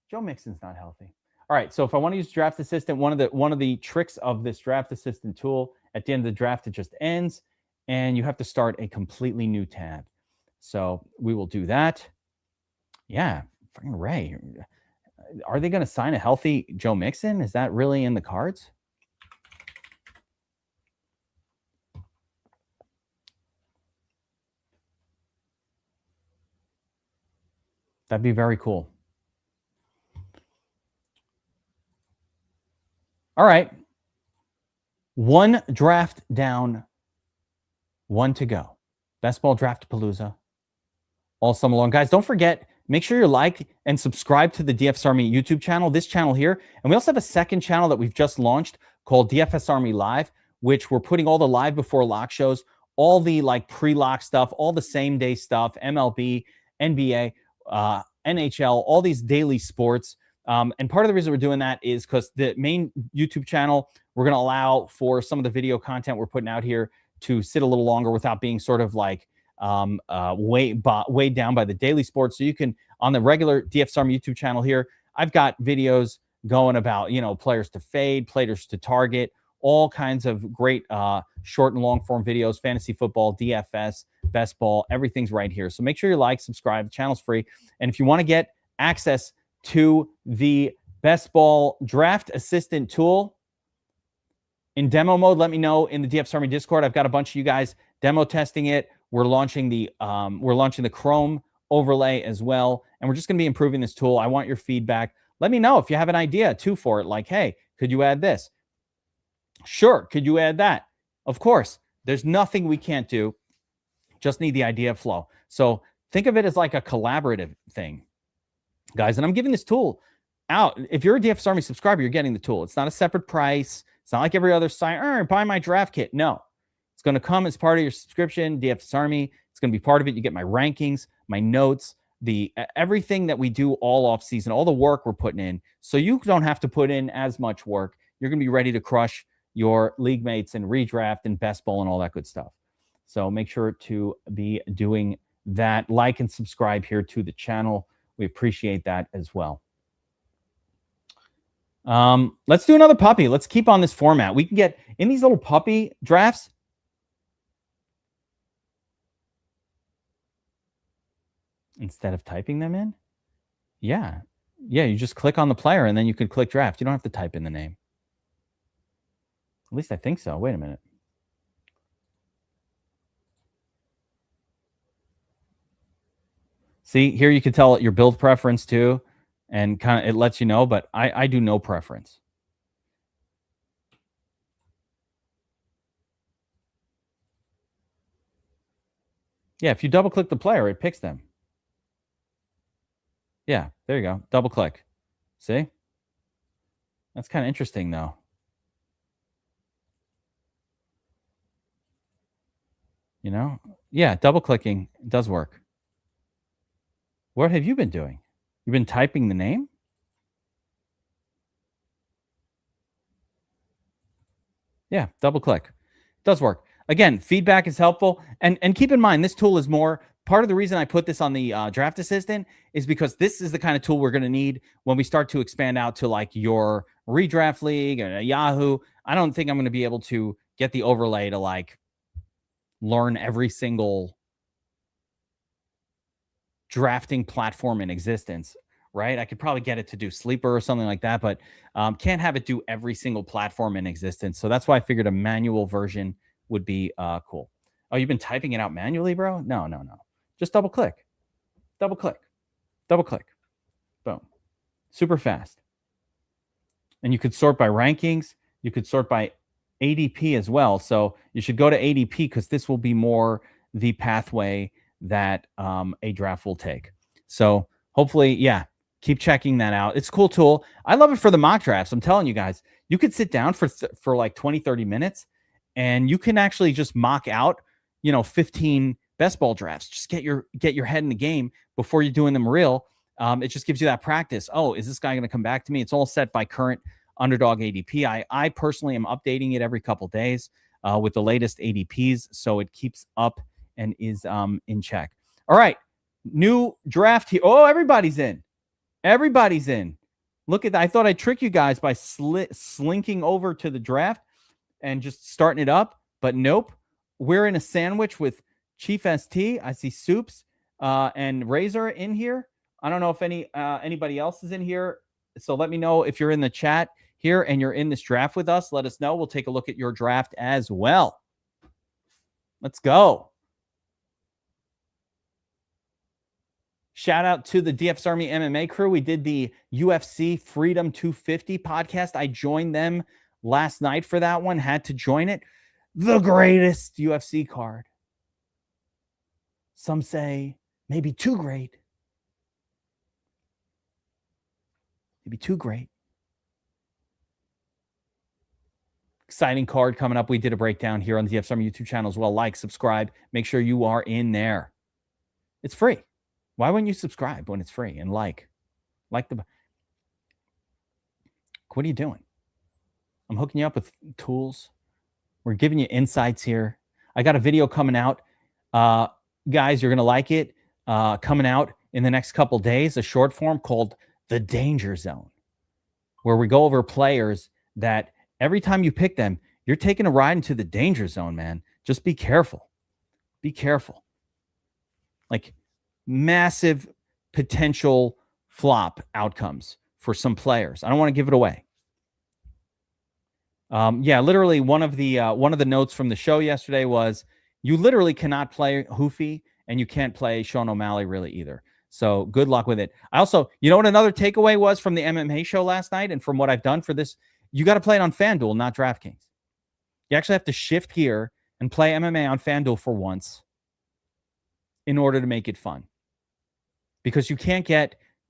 Joe Mixon's not healthy. All right. So if I want to use Draft Assistant, one of the tricks of this Draft Assistant tool, at the end of the draft, it just ends, and you have to start a completely new tab. So we will do that. Yeah. Fucking Ray. Are they going to sign a healthy Joe Mixon? Is that really in the cards? That'd be very cool. All right. 1 draft down, 1 to go. Best Ball Draft Palooza all summer long. Guys, don't forget, make sure you like and subscribe to the DFS Army YouTube channel, this channel here. And we also have a second channel that we've just launched called DFS Army Live, which we're putting all the live before lock shows, all the pre-lock stuff, all the same day stuff, MLB, NBA, NHL, all these daily sports. And part of the reason we're doing that is because the main YouTube channel, we're going to allow for some of the video content we're putting out here to sit a little longer without being sort of weighed down by the daily sports. So you can, on the regular DFS Army YouTube channel here, I've got videos going about, players to fade, players to target, all kinds of great short and long form videos, fantasy football, DFS, best ball, everything's right here. So make sure you like, subscribe, the channel's free. And if you want to get access to the best ball draft assistant tool in demo mode, let me know in the DFS Army Discord. I've got a bunch of you guys demo testing it. We're launching the Chrome overlay as well, and we're just going to be improving this tool. I want your feedback. Let me know if you have an idea too for it. Like, hey, could you add this? Sure. Could you add that? Of course. There's nothing we can't do. Just need the idea flow. So think of it as like a collaborative thing, guys. And I'm giving this tool out. If you're a DFS Army subscriber, you're getting the tool. It's not a separate price. It's not like every other site. Buy my draft kit. No, it's going to come as part of your subscription, DFS Army. It's going to be part of it. You get my rankings, my notes, everything that we do all off season, all the work we're putting in. So you don't have to put in as much work. You're going to be ready to crush your league mates and redraft and best ball and all that good stuff. So make sure to be doing that. Like and subscribe here to the channel. We appreciate that as well. Let's do another puppy. Let's keep on this format. We can get in these little puppy drafts. Instead of typing them in. Yeah. You just click on the player and then you can click draft. You don't have to type in the name. At least I think so. Wait a minute. See, here you can tell your build preference too, and kind of it lets you know, but I do no preference. Yeah, if you double click the player, it picks them. Yeah, there you go. Double click. See? That's kind of interesting though. Yeah, double clicking does work. What have you been doing? You've been typing the name? Yeah, double click. It does work. Again, feedback is helpful. And keep in mind, this tool is more, part of the reason I put this on the draft assistant is because this is the kind of tool we're going to need when we start to expand out to like your redraft league and Yahoo. I don't think I'm going to be able to get the overlay to like learn every single drafting platform in existence, right? I could probably get it to do Sleeper or something like that, but can't have it do every single platform in existence. So that's why I figured a manual version would be cool. Oh, you've been typing it out manually, bro? No. Just double click. Double click. Double click. Boom. Super fast. And you could sort by rankings. You could sort by ADP as well. So you should go to ADP because this will be more the pathway that a draft will take. So hopefully, yeah, keep checking that out. It's a cool tool. I love it for the mock drafts. I'm telling you guys, you could sit down for like 20, 30 minutes and you can actually just mock out, 15 best ball drafts. Just get your head in the game before you're doing them real. It just gives you that practice. Oh, is this guy going to come back to me? It's all set by current Underdog ADP. I personally am updating it every couple days with the latest ADPs, so it keeps up and is in check. All right, new draft here. Oh, everybody's in. Everybody's in. Look at that. I thought I'd trick you guys by slinking over to the draft and just starting it up, but nope. We're in a sandwich with Chief ST. I see Soups and Razor in here. I don't know if anybody else is in here, so let me know if you're in the chat here and you're in this draft with us. Let us know. We'll take a look at your draft as well. Let's go. Shout out to the DFS Army MMA crew. We did the UFC Freedom 250 podcast. I joined them last night for that one. Had to join it. The greatest UFC card. Some say maybe too great. Maybe too great. Exciting card coming up. We did a breakdown here on the DFS Army YouTube channel as well. Like, subscribe. Make sure you are in there. It's free. Why wouldn't you subscribe when it's free and like the... What are you doing? I'm hooking you up with tools. We're giving you insights here. I got a video coming out guys, you're going to like it. Coming out in the next couple days, a short form called The Danger Zone, where we go over players that every time you pick them, you're taking a ride into the danger zone, man. Just be careful. Be careful. Like massive potential flop outcomes for some players. I don't want to give it away. Literally one of the notes from the show yesterday was you literally cannot play Hoofy and you can't play Sean O'Malley really either. So good luck with it. I also, you know what another takeaway was from the MMA show last night and from what I've done for this, you got to play it on FanDuel, not DraftKings. You actually have to shift here and play MMA on FanDuel for once in order to make it fun. Because you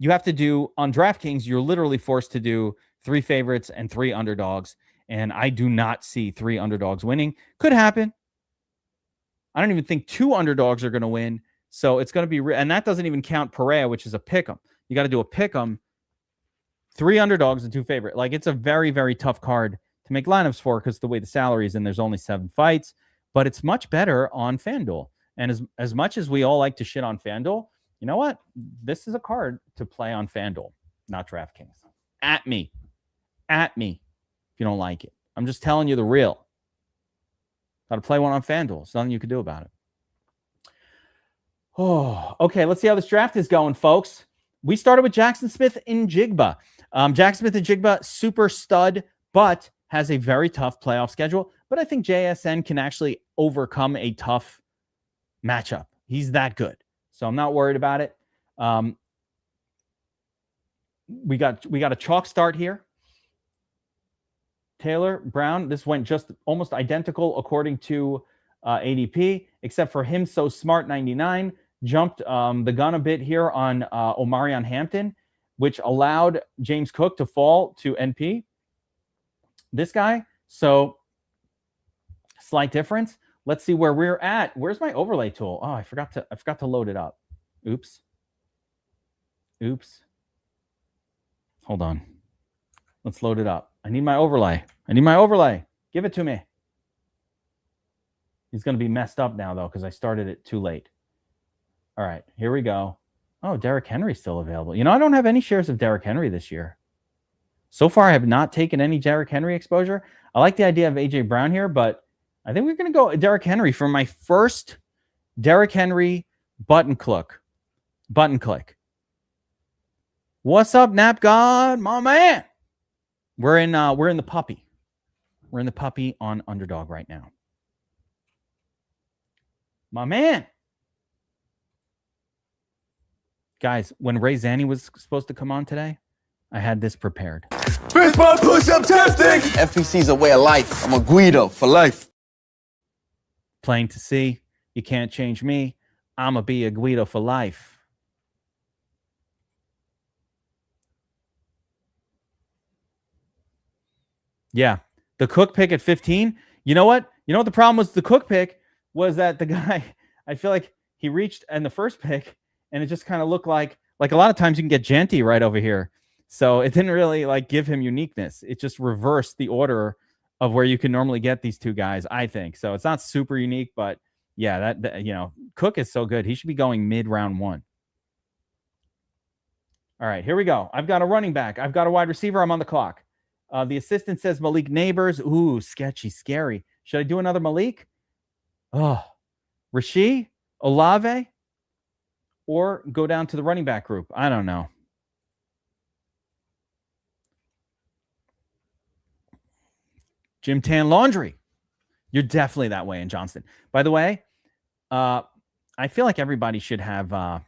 have to do, on DraftKings, you're literally forced to do 3 favorites and 3 underdogs. And I do not see 3 underdogs winning. Could happen. I don't even think 2 underdogs are going to win. So it's going to be, and that doesn't even count Perea, which is a pick'em. You got to do a pick'em, 3 underdogs and 2 favorite. Like, it's a very, very tough card to make lineups for because the way the salary is and there's only 7 fights. But it's much better on FanDuel. And as much as we all like to shit on FanDuel, you know what? This is a card to play on FanDuel, not DraftKings. At me. If you don't like it. I'm just telling you the real. Got to play one on FanDuel. There's nothing you can do about it. Oh, okay. Let's see how this draft is going, folks. We started with Jackson Smith in Jigba. Jackson Smith in Jigba, super stud, but has a very tough playoff schedule. But I think JSN can actually overcome a tough matchup. He's that good. So I'm not worried about it. We got a chalk start here. Taylor, Brown, this went just almost identical according to ADP, except for him so smart 99 jumped the gun a bit here on Omarion Hampton, which allowed James Cook to fall to NP. This guy, so slight difference. Let's see where we're at. Where's my overlay tool? Oh, I forgot to load it up. Oops. Hold on. Let's load it up. I need my overlay. Give it to me. He's going to be messed up now, though, because I started it too late. All right, here we go. Oh, Derrick Henry's still available. You know, I don't have any shares of Derrick Henry this year. So far, I have not taken any Derrick Henry exposure. I like the idea of A.J. Brown here, but I think we're going to go Derrick Henry for my first Derrick Henry button click. What's up, Nap God? My man. We're in the puppy. We're in the puppy on Underdog right now. My man. Guys, when Ray Zanny was supposed to come on today, I had this prepared. Fist bump push-up testing. FEC's a way of life. I'm a Guido for life. Plain to see. You can't change me. I'ma be a Guido for life. Yeah. The Cook pick at 15. You know what? The problem was the Cook pick was that the guy, I feel like he reached in the first pick and it just kind of looked like a lot of times you can get Genty right over here. So it didn't really give him uniqueness. It just reversed the order of where you can normally get these two guys, I think. So it's not super unique, but yeah, that Cook is so good. He should be going mid round 1. All right, here we go. I've got a running back. I've got a wide receiver. I'm on the clock. The assistant says Malik Neighbors. Ooh, sketchy, scary. Should I do another Malik? Oh, Rasheed, Olave, or go down to the running back group? I don't know. Jim Tan Laundry. You're definitely that way in Johnston. By the way, I feel like everybody should have.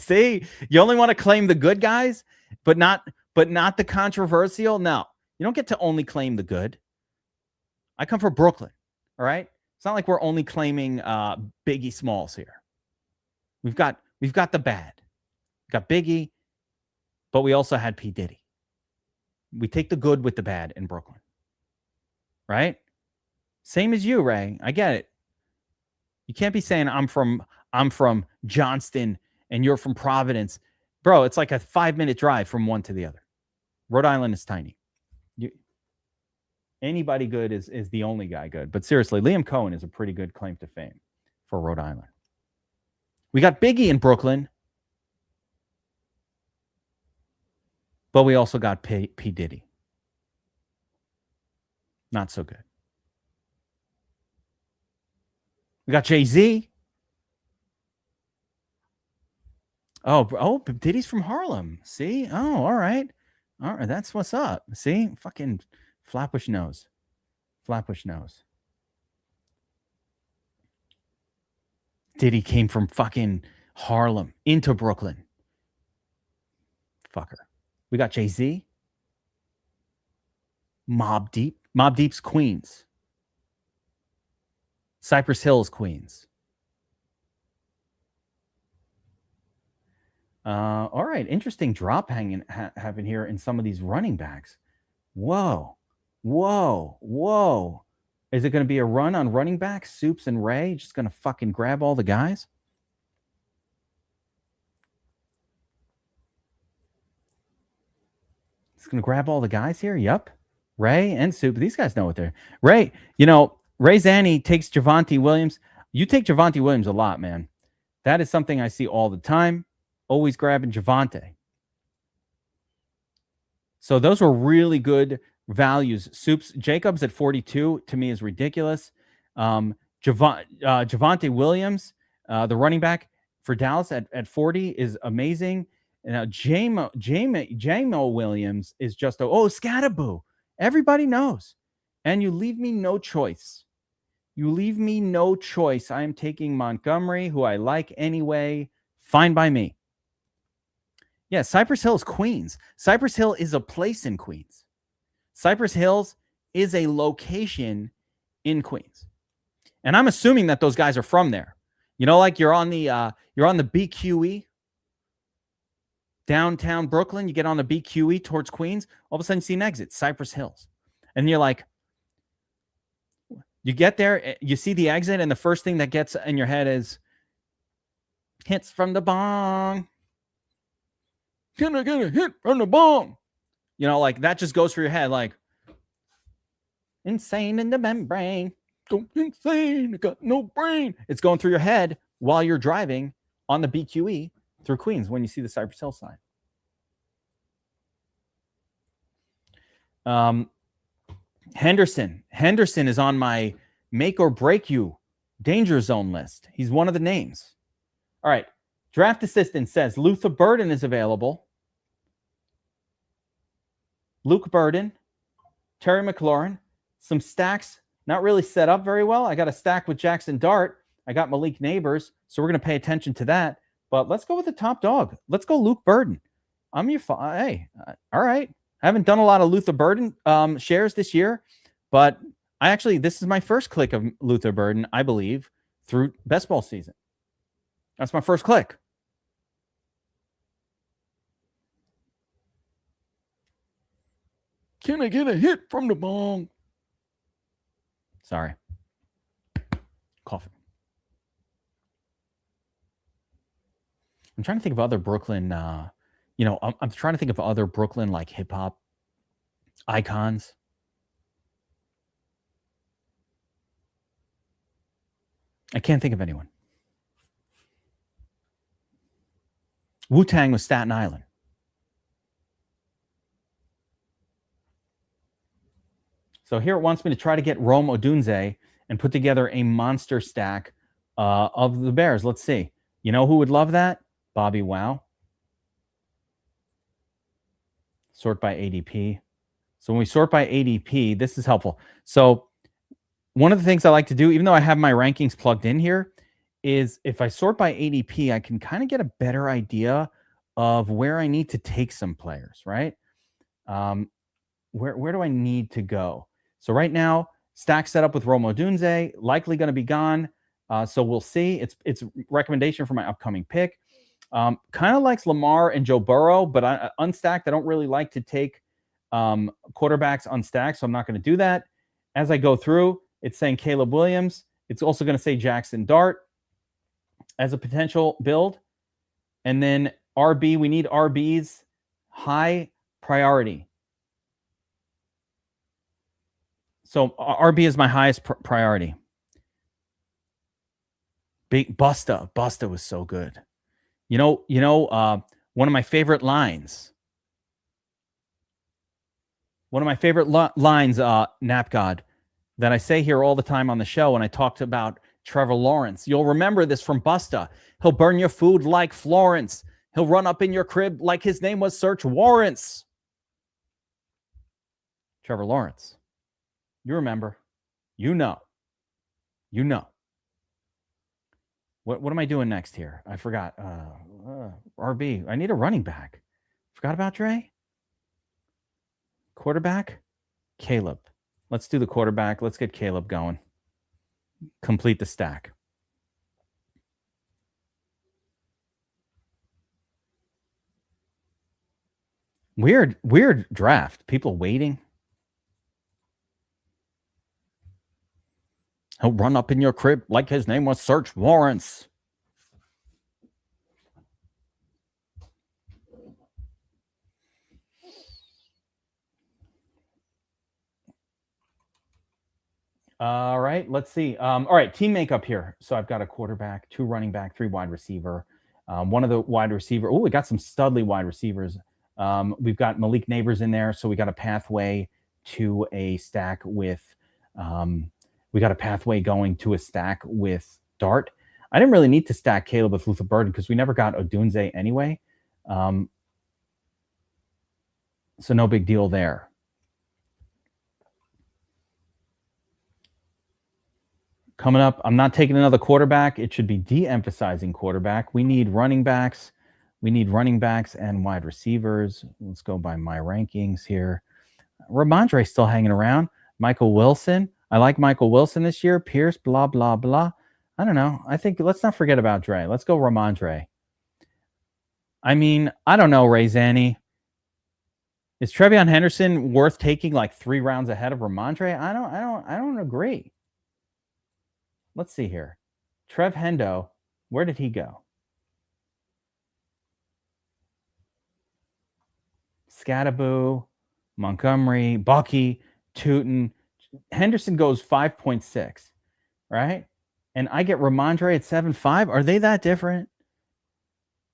See, you only want to claim the good guys, but not the controversial. No, you don't get to only claim the good. I come from Brooklyn. All right. It's not like we're only claiming Biggie Smalls here. We've got the bad. We've got Biggie, but we also had P. Diddy. We take the good with the bad in Brooklyn. Right? Same as you, Ray. I get it. You can't be saying I'm from Johnston and you're from Providence. Bro, it's like a 5-minute drive from one to the other. Rhode Island is tiny. Anybody good is the only guy good. But seriously, Liam Cohen is a pretty good claim to fame for Rhode Island. We got Biggie in Brooklyn. But we also got P. Diddy. Not so good. We got Jay-Z. Oh, Diddy's from Harlem. See? Oh, all right. All right, that's what's up. See? Fucking Flatbush nose. Flatbush nose. Diddy came from fucking Harlem into Brooklyn. Fucker. We got Jay-Z. Mobb Deep. Mobb Deep's Queens. Cypress Hill's Queens. All right, interesting drop happen here in some of these running backs. Whoa. Is it going to be a run on running backs? Soups and Ray just going to fucking grab all the guys? It's going to grab all the guys here? Yep. Ray and Soup. These guys know what they're... Ray, Ray Zanny takes Javonte Williams. You take Javonte Williams a lot, man. That is something I see all the time. Always grabbing Javonte. So those were really good values. Soups, Jacobs at 42 to me is ridiculous. Javonte Williams, the running back for Dallas at 40 is amazing. And now Jamo Williams is just Scatterboo. Everybody knows. And you leave me no choice. I am taking Montgomery, who I like anyway. Fine by me. Yeah, Cypress Hills, Queens. Cypress Hill is a place in Queens. Cypress Hills is a location in Queens. And I'm assuming that those guys are from there. Like you're on the BQE, downtown Brooklyn, you get on the BQE towards Queens, all of a sudden you see an exit, Cypress Hills. And you're like, you get there, you see the exit, and the first thing that gets in your head is hits from the bong. Can I get a hit from the bong? Like that just goes through your head, like insane in the membrane. Don't insane, I got no brain. It's going through your head while you're driving on the BQE through Queens when you see the Cypress Hill sign. Henderson is on my make or break you danger zone list. He's one of the names. All right. Draft Assistant says Luther Burden is available. Luke Burden, Terry McLaurin, some stacks not really set up very well. I got a stack with Jackson Dart. I got Malik Neighbors, so we're going to pay attention to that. But let's go with the top dog. Let's go Luke Burden. I'm your hey, all right. I haven't done a lot of Luther Burden shares this year, but this is my first click of Luther Burden, I believe, through best ball season. That's my first click. Can I get a hit from the bong? Sorry. Coughing. I'm trying to think of other Brooklyn, I'm trying to think of other Brooklyn like hip hop icons. I can't think of anyone. Wu-Tang was Staten Island. So here it wants me to try to get Rome Odunze and put together a monster stack of the Bears. Let's see. You know who would love that? Bobby Wow. Sort by ADP. So when we sort by ADP, this is helpful. So one of the things I like to do, even though I have my rankings plugged in here, is if I sort by ADP, I can kind of get a better idea of where I need to take some players, right? Where do I need to go? So right now, stack set up with Rome Odunze, likely going to be gone. So we'll see. It's recommendation for my upcoming pick. Kind of likes Lamar and Joe Burrow, but unstacked. I don't really like to take quarterbacks unstacked, so I'm not going to do that. As I go through, it's saying Caleb Williams. It's also going to say Jackson Dart as a potential build. And then RB, we need RBs, high priority. So RB is my highest priority. Big Busta. Busta was so good. You know, one of my favorite lines. One of my favorite lines, Nap God, that I say here all the time on the show when I talked about Trevor Lawrence. You'll remember this from Busta. He'll burn your food like Florence. He'll run up in your crib like his name was search warrants. Trevor Lawrence. You remember. You know. You know. What am I doing next here? I forgot. RB. I need a running back. Forgot about Dre? Quarterback? Caleb. Let's do the quarterback. Let's get Caleb going. Complete the stack. Weird draft. People waiting. He'll run up in your crib like his name was search warrants. All right, let's see. All right, team makeup here. So I've got a quarterback, 2 running back, 3 wide receiver. One of the wide receiver. Oh, we got some studly wide receivers. We've got Malik Neighbors in there, so we got a pathway to a stack with. We got a pathway going to a stack with Dart. I didn't really need to stack Caleb with Luther Burden because we never got Odunze anyway. So no big deal there. Coming up, I'm not taking another quarterback. It should be de-emphasizing quarterback. We need running backs. We need running backs and wide receivers. Let's go by my rankings here. Ramondre still hanging around. Michael Wilson. I like Michael Wilson this year. Pierce, blah, blah, blah. I don't know. I think let's not forget about Dre. Let's go Ramondre. I mean, I don't know, Ray Zanny. Is Trevion Henderson worth taking like 3 rounds ahead of Ramondre? I don't agree. Let's see here. Trev Hendo, where did he go? Scattaboo, Montgomery, Bucky, Tootin. Henderson goes 5.6, right? And I get Ramondre at 7.5. Are they that different?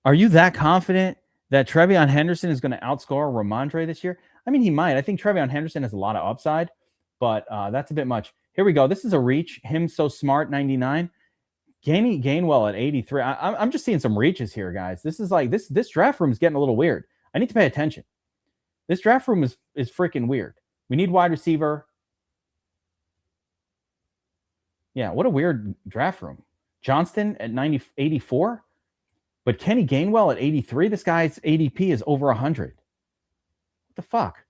Are you that confident that Trevion Henderson is going to outscore Ramondre this year? I mean, he might. I think Trevion Henderson has a lot of upside, but that's a bit much. Here we go. This is a reach. Him so smart, 99. Gainwell at 83. I'm just seeing some reaches here, guys. This is like this draft room is getting a little weird. I need to pay attention. This draft room is freaking weird. We need wide receiver. Yeah, what a weird draft room. Johnston at 84, but Kenny Gainwell at 83. This guy's ADP is over 100. What the fuck?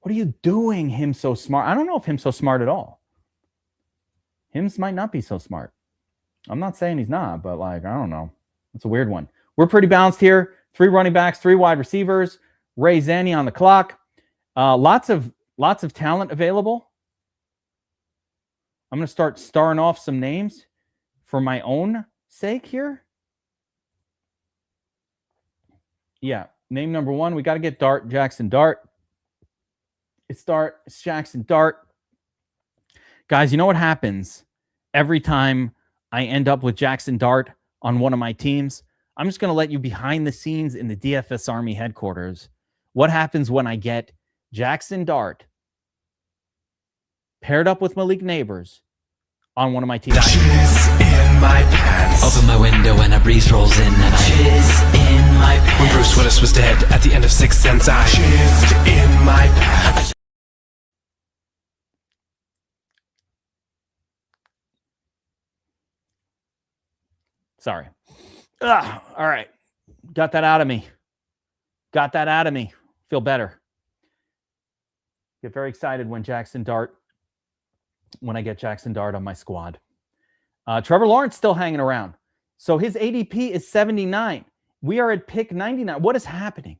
What are you doing, Him so smart? I don't know if Him's so smart at all. Hims might not be so smart. I'm not saying he's not, but like, I don't know. It's a weird one. We're pretty balanced here. 3 running backs, 3 wide receivers. Ray Zanny on the clock. Lots of talent available. I'm going to start starring off some names for my own sake here. Yeah, name number 1. We got to get Dart, Jackson Dart. It's Jackson Dart. Guys, you know what happens every time I end up with Jackson Dart on one of my teams? I'm just going to let you behind the scenes in the DFS Army headquarters. What happens when I get Jackson Dart paired up with Malik Neighbors on one of my teams? Jizz in my pants. Open my window and a breeze rolls in and I jizz in my pants. When Bruce Willis was dead at the end of Sixth Sense, I jizzed in my pants. Sorry. All right. Got that out of me. Feel better. Get very excited when I get Jackson Dart on my squad. Trevor Lawrence still hanging around. So his ADP is 79. We are at pick 99. What is happening?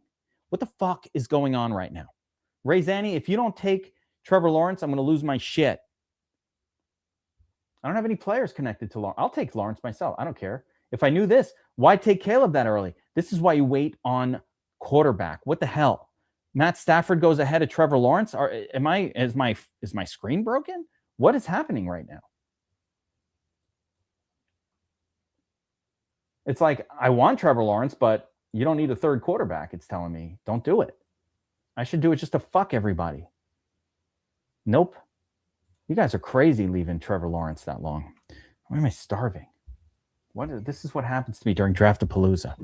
What the fuck is going on right now? Ray Zanny, if you don't take Trevor Lawrence, I'm going to lose my shit. I don't have any players connected to Lawrence. I'll take Lawrence myself. I don't care. If I knew this, why take Caleb that early? This is why you wait on quarterback. What the hell? Matt Stafford goes ahead of Trevor Lawrence. Is my screen broken? What is happening right now? It's like, I want Trevor Lawrence, but you don't need a third quarterback. It's telling me, don't do it. I should do it just to fuck everybody. Nope. You guys are crazy leaving Trevor Lawrence that long. Why am I starving? This is what happens to me during Draft-a-Palooza.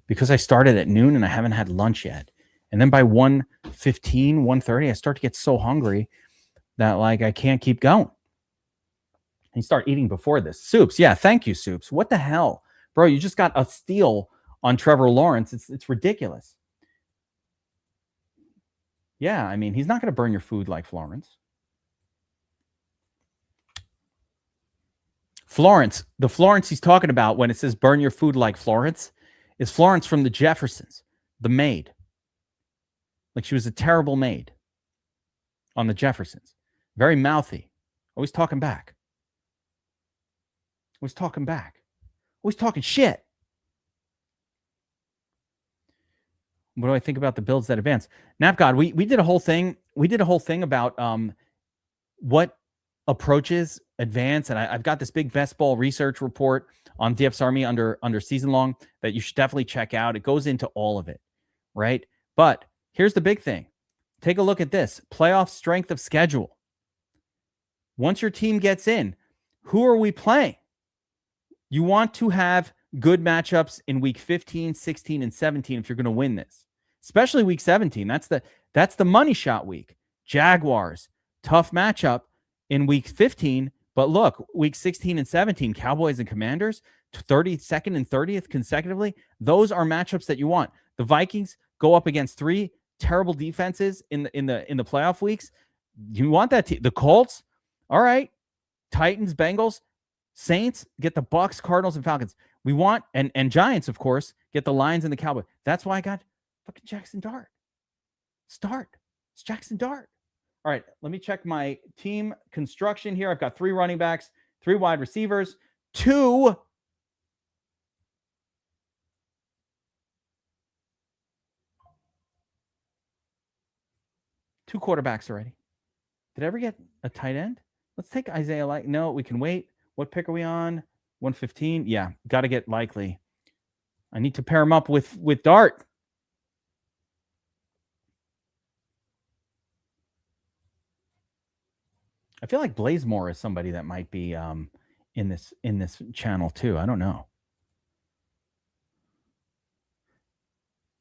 Because I started at noon and I haven't had lunch yet. And then by 1:15, 1:30, I start to get so hungry that like I can't keep going. And you start eating before this. Soups. Yeah, thank you, Soups. What the hell? Bro, you just got a steal on Trevor Lawrence. It's ridiculous. Yeah, I mean, he's not going to burn your food like Florence. Florence, the Florence he's talking about when it says burn your food like Florence is Florence from the Jeffersons, the maid. Like she was a terrible maid on the Jeffersons. Very mouthy. Always talking back. Always talking back. Always talking shit. What do I think about the builds that advance? NapGod, we did a whole thing. We did a whole thing about what approaches advance, and I've got this big best ball research report on DFS Army under season long that you should definitely check out. It goes into all of it, right? But here's the big thing. Take a look at this. Playoff strength of schedule. Once your team gets in, who are we playing? You want to have good matchups in week 15, 16, and 17 if you're going to win this. Especially week 17. That's the money shot week. Jaguars, tough matchup in week 15. But look, week 16 and 17, Cowboys and Commanders, 32nd and 30th consecutively. Those are matchups that you want. The Vikings go up against 3 terrible defenses in the playoff weeks. You want that team. The Colts, all right. Titans, Bengals, Saints, get the Bucks, Cardinals, and Falcons. We want, and Giants, of course, get the Lions and the Cowboys. That's why I got fucking Jackson Dart. It's Jackson Dart. All right, let me check my team construction here. I've got 3 running backs, 3 wide receivers, 2 quarterbacks already. Did I ever get a tight end? Let's take Isaiah Like. No, we can wait. What pick are we on? 115. Yeah, got to get Likely. I need to pair him up with Dart. I feel like Blazemore is somebody that might be in this channel too. I don't know.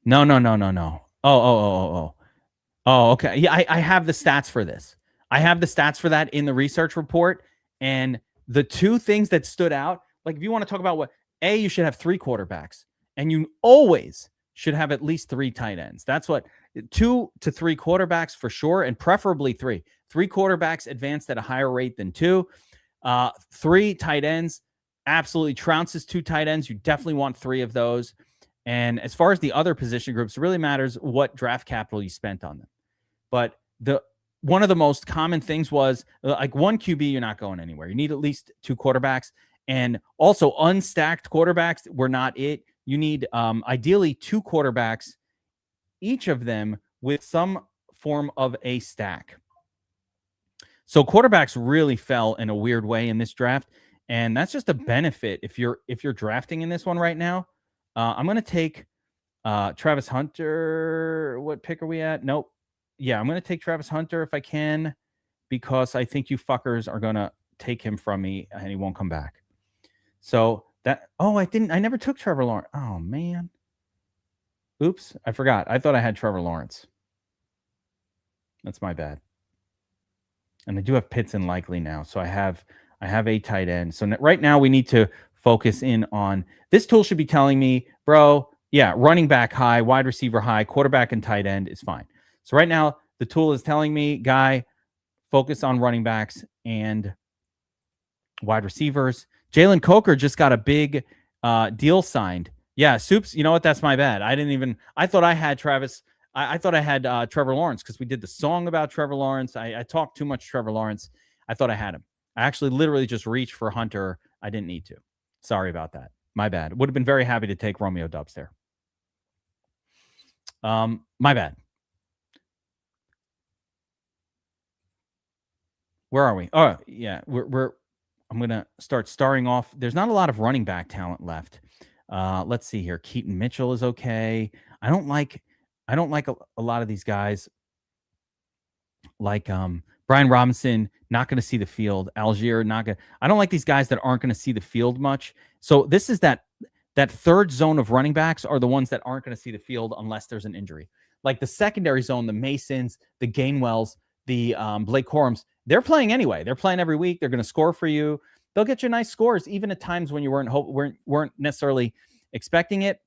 No. Oh, okay. Yeah, I have the stats for this. I have the stats for that in the research report. And the 2 things that stood out, like if you want to talk about what, you should have 3 quarterbacks. And you always should have at least 3 tight ends. That's what, 2 to 3 quarterbacks for sure, and preferably 3. 3 quarterbacks advanced at a higher rate than 2. 3 tight ends absolutely trounces 2 tight ends. You definitely want 3 of those. And as far as the other position groups, it really matters what draft capital you spent on them. But one of the most common things was like 1 QB, you're not going anywhere. You need at least 2 quarterbacks. And also unstacked quarterbacks were not it. You need ideally 2 quarterbacks, each of them with some form of a stack. So quarterbacks really fell in a weird way in this draft. And that's just a benefit if you're drafting in this one right now. I'm going to take Travis Hunter. What pick are we at? Nope. Yeah, I'm going to take Travis Hunter if I can, because I think you fuckers are going to take him from me and he won't come back. So I never took Trevor Lawrence. Oh, man. Oops, I forgot. I thought I had Trevor Lawrence. That's my bad. And I do have Pitts and Likely now. So I have a tight end. So right now we need to focus in on, this tool should be telling me, bro, yeah, running back high, wide receiver high, quarterback and tight end is fine. So right now the tool is telling me, guy, focus on running backs and wide receivers. Jalen Coker just got a big deal signed. Yeah, Soups, you know what? That's my bad. I thought I had Travis. I thought I had Trevor Lawrence because we did the song about Trevor Lawrence. I talked too much Trevor Lawrence. I thought I had him. I actually literally just reached for Hunter. I didn't need to. Sorry about that. My bad. Would have been very happy to take Romeo Doubs there. My bad. Where are we? Oh, yeah. I'm going to start starring off. There's not a lot of running back talent left. Let's see here. Keaton Mitchell is okay. I don't like a lot of these guys. Like Brian Robinson, not going to see the field. Algier, not going. I don't like these guys that aren't going to see the field much. So this is that third zone of running backs are the ones that aren't going to see the field unless there's an injury. Like the secondary zone, the Masons, the Gainwells, the Blake Corums, they're playing anyway. They're playing every week. They're going to score for you. They'll get you nice scores, even at times when you weren't necessarily expecting it.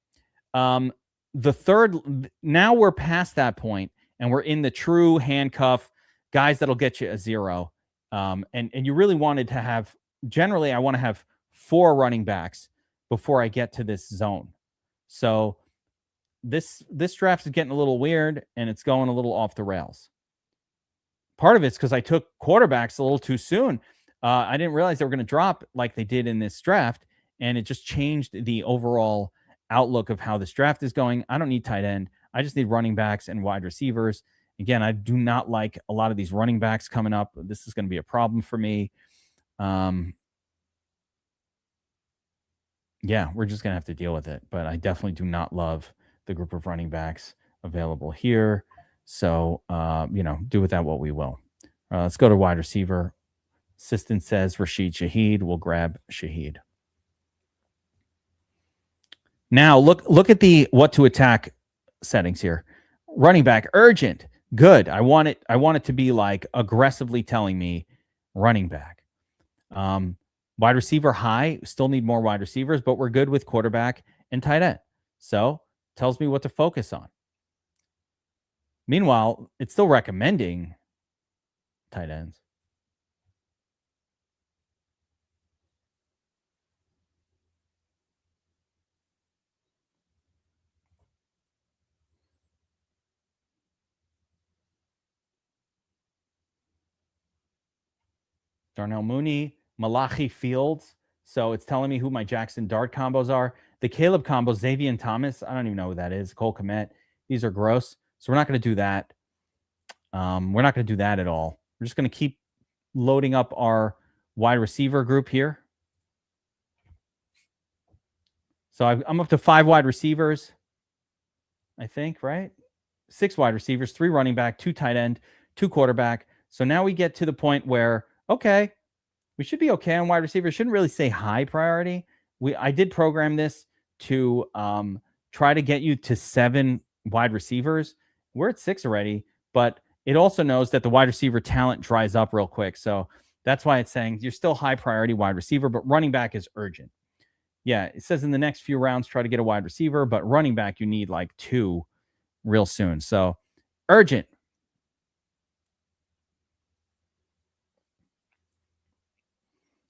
The third, now we're past that point, and we're in the true handcuff guys that'll get you a 0. And you really wanted to have, generally, I want to have 4 running backs before I get to this zone. So this draft is getting a little weird, and it's going a little off the rails. Part of it's because I took quarterbacks a little too soon. I didn't realize they were going to drop like they did in this draft, and it just changed the overall outlook of how this draft is going. I don't need tight end. I just need running backs and wide receivers. Again, I do not like a lot of these running backs coming up. This is going to be a problem for me. Yeah, we're just going to have to deal with it. But I definitely do not love the group of running backs available here. So, do with that what we will. Let's go to wide receiver. Assistant says Rashid Shaheed. We'll grab Shaheed. Now, look at the what to attack settings here. Running back, urgent. Good. I want it to be like aggressively telling me running back. Wide receiver high. Still need more wide receivers, but we're good with quarterback and tight end. So tells me what to focus on. Meanwhile, it's still recommending tight ends. Darnell Mooney, Malachi Fields. So it's telling me who my Jackson Dart combos are. The Caleb combos, Xavier Thomas. I don't even know who that is. Cole Kmet. These are gross. So we're not going to do that. We're not going to do that at all. We're just going to keep loading up our wide receiver group here. So I'm up to 5 wide receivers, I think, right? 6 wide receivers, 3 running back, 2 tight end, 2 quarterback. So now we get to the point where, okay, we should be okay on wide receiver. Shouldn't really say high priority. I did program this to try to get you to 7 wide receivers. We're at 6 already, but it also knows that the wide receiver talent dries up real quick. So that's why it's saying you're still high priority wide receiver, but running back is urgent. Yeah, it says in the next few rounds, try to get a wide receiver, but running back, you need like 2 real soon. So urgent.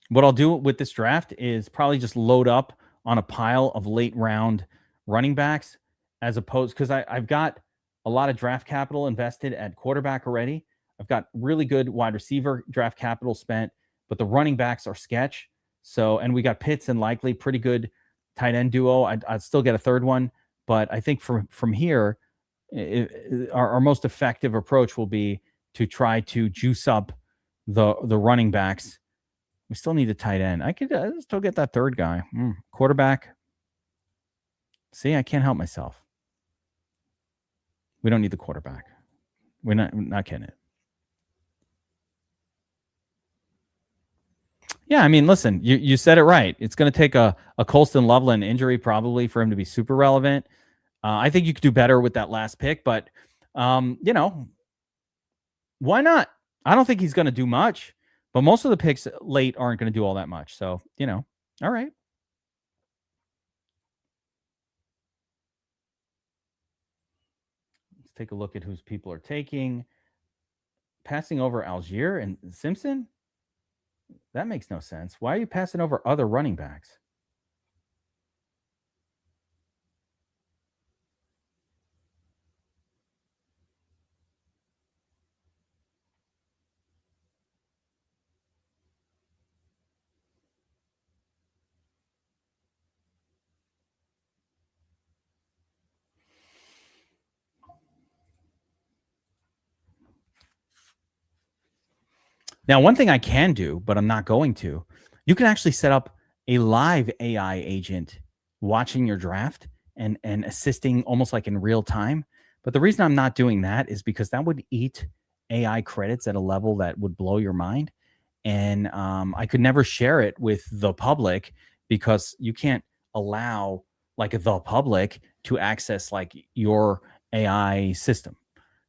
What I'll do with this draft is probably just load up on a pile of late round running backs as opposed, because I've got a lot of draft capital invested at quarterback already. I've got really good wide receiver draft capital spent, but the running backs are sketch. So, and we got Pitts and Likely, pretty good tight end duo. I'd still get a third one, but I think from here, our most effective approach will be to try to juice up the running backs. We still need a tight end. I could still get that third guy. Quarterback. See, I can't help myself. We don't need the quarterback. We're not getting it. Yeah, I mean, listen, you said it right. It's going to take a Colston Loveland injury probably for him to be super relevant. I think you could do better with that last pick, but, why not? I don't think he's going to do much, but most of the picks late aren't going to do all that much. So, all right. Let's take a look at whose people are taking. Passing over Algier and Simpson? That makes no sense. Why are you passing over other running backs? Now, one thing I can do, but I'm not going to, you can actually set up a live AI agent watching your draft and assisting almost like in real time. But the reason I'm not doing that is because that would eat AI credits at a level that would blow your mind. And I could never share it with the public because you can't allow like the public to access like your AI system.